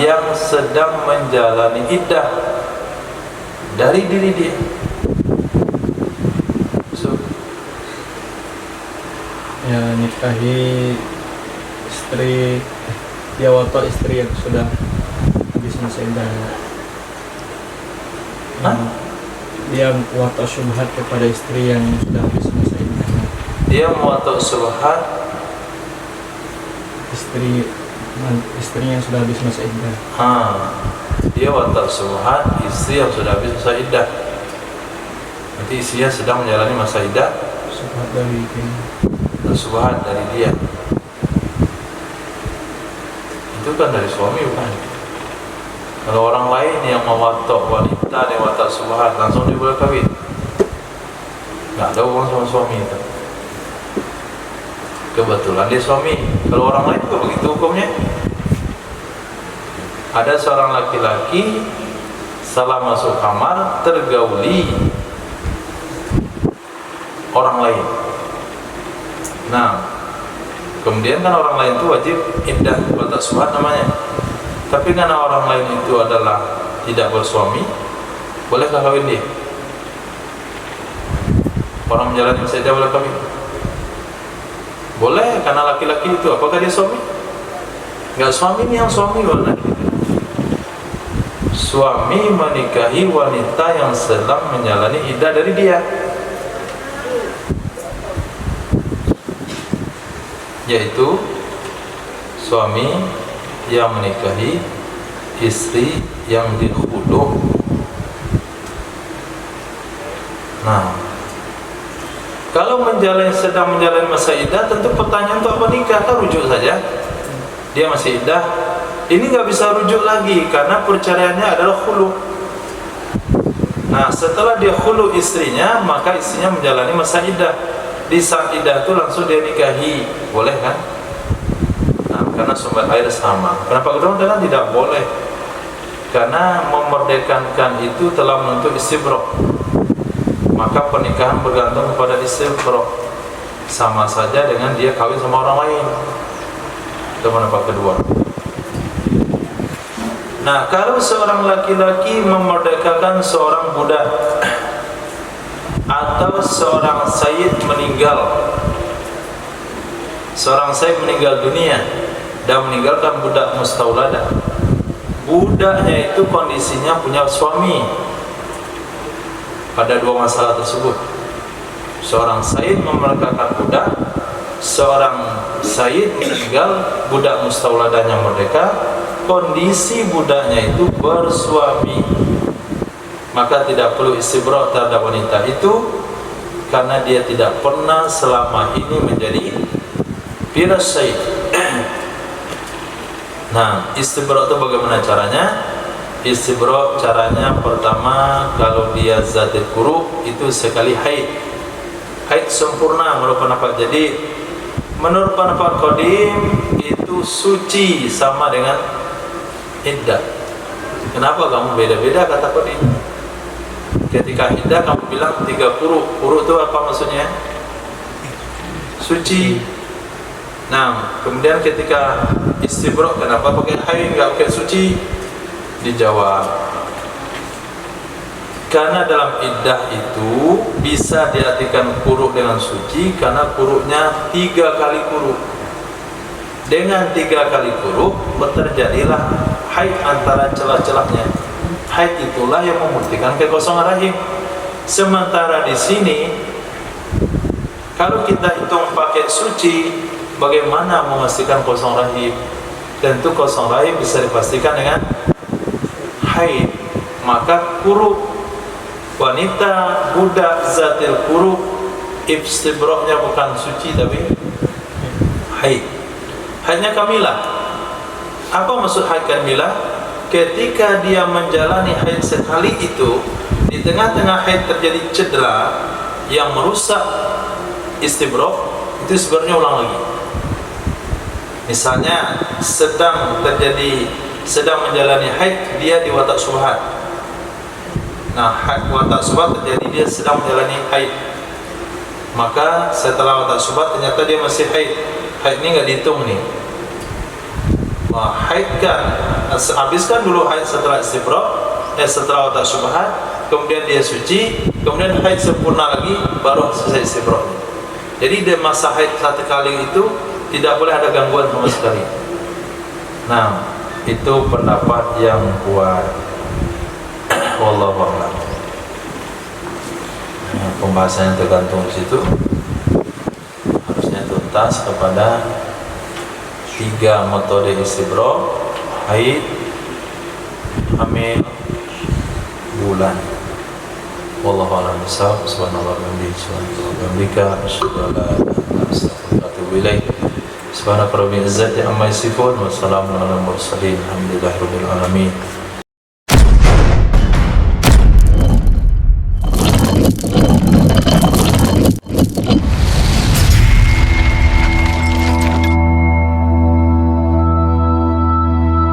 yang sedang menjalani iddah dari diri dia. Ya, nikahi istri dia atau istri yang sudah habis masa iddah. Dia watak syubhat kepada istri yang sudah habis masa iddah. Dia watak syubhat istri yang sudah habis masa iddah. Dia watak syubhat istri yang sudah habis masa iddah. Nanti istrinya sedang menjalani masa iddah. Syubhat dari Subhat dari dia. Itu kan dari suami bukan? Kalau orang lain yang mewatok wanita, dia watak subhat, langsung dia boleh kawin. Nggak ada hubungan sama suami itu. Kebetulan dia suami. Kalau orang lain juga begitu hukumnya. Ada seorang laki-laki salah masuk kamar, tergauli orang lain. Nah, kemudian kan orang lain itu wajib iddah watak subhat namanya. Tapi karena orang lain itu adalah tidak bersuami, bolehkah kawin dia? Orang menjalani masa iddah boleh kawin? Boleh, karena laki-laki itu. Apakah dia suami? Enggak, suami ini yang suami mana? Suami menikahi wanita yang sedang menjalani iddah dari dia, yaitu suami yang menikahi istri yang dikhulu. Nah, kalau sedang menjalani masa iddah, tentu pertanyaan untuk apa nikah? Kan rujuk saja. Dia masih iddah, ini nggak bisa rujuk lagi karena perceraiannya adalah khulu. Nah, setelah dia khulu istrinya, maka istrinya menjalani masa iddah. Di saat iddah itu langsung dia nikahi, boleh kan? Nah, karena sumber air sama. Kenapa kedua tidak boleh? Karena memerdekakan itu telah menuntut istibro. Maka pernikahan bergantung kepada istibro. Sama saja dengan dia kawin sama orang lain. Itu pendapat kedua. Nah, kalau seorang laki-laki memerdekakan seorang budak, atau seorang sayyid meninggal, seorang sayyid meninggal dunia dan meninggalkan budak mustauladah. Budaknya itu kondisinya punya suami. Pada dua masalah tersebut, seorang sayyid memerdekakan budak, seorang sayyid meninggal, budak mustauladahnya merdeka, kondisi budaknya itu bersuami. maka tidak perlu istibra terhadap wanita itu, karena dia tidak pernah selama ini menjadi firas syait. Nah, istibra itu bagaimana caranya? Istibra caranya pertama, kalau dia zatil quru itu sekali haid sempurna menurut pendapat. Jadi menurut pendapat qadim itu suci sama dengan iddah. Kenapa kamu beda-beda kata qadim? Ketika iddah kamu bilang 3 quru. Quru itu apa maksudnya? Suci. Nah, kemudian ketika istibra kenapa pakai haid enggak pakai suci? Dijawab, karena dalam iddah itu bisa diartikan quru dengan suci, karena qurunya 3 kali quru. Dengan 3 kali quru terjadilah haid antara celah-celahnya. Haid itulah yang membuktikan kekosongan rahim. Sementara di sini kalau kita hitung pakai suci, bagaimana memastikan kosong rahim? Tentu kosong rahim bisa dipastikan dengan haid. Maka quru wanita budak zatil quru, istibrohnya bukan suci tapi haid. Haidnya kamilah. Apa maksud haid kamilah? Ketika dia menjalani haid sekali itu, di tengah-tengah haid terjadi cedera yang merusak istibroh, itu sebenarnya ulang lagi. Misalnya sedang menjalani haid, dia di watak syubhat. Nah, watak syubhat terjadi, dia sedang menjalani haid. Maka setelah watak syubhat ternyata dia masih haid. Haid ini enggak dihitung nih. Haidkan, habiskan dulu haid setelah istibroh, setelah watak syubhat, kemudian dia suci, kemudian haid sempurna lagi, baru selesai istibroh. Jadi dia masa haid 1 kali itu tidak boleh ada gangguan sama sekali. Nah, itu pendapat yang kuat. Wallahu a'lam. Nah, pembahasannya tergantung di situ. Harusnya tuntas kepada 3 metode istibroh: haid, hamil, bulan. Wallahu a'lam bishawab. Subhanallah wa bihamdihi, asyhadu an la ilaha illa anta, astaghfiruka wa atubu ilaik. Subhanaka rabbil izzati amma yasifun wa salamun alal mursalin, alhamdulillahi rabbil alamin.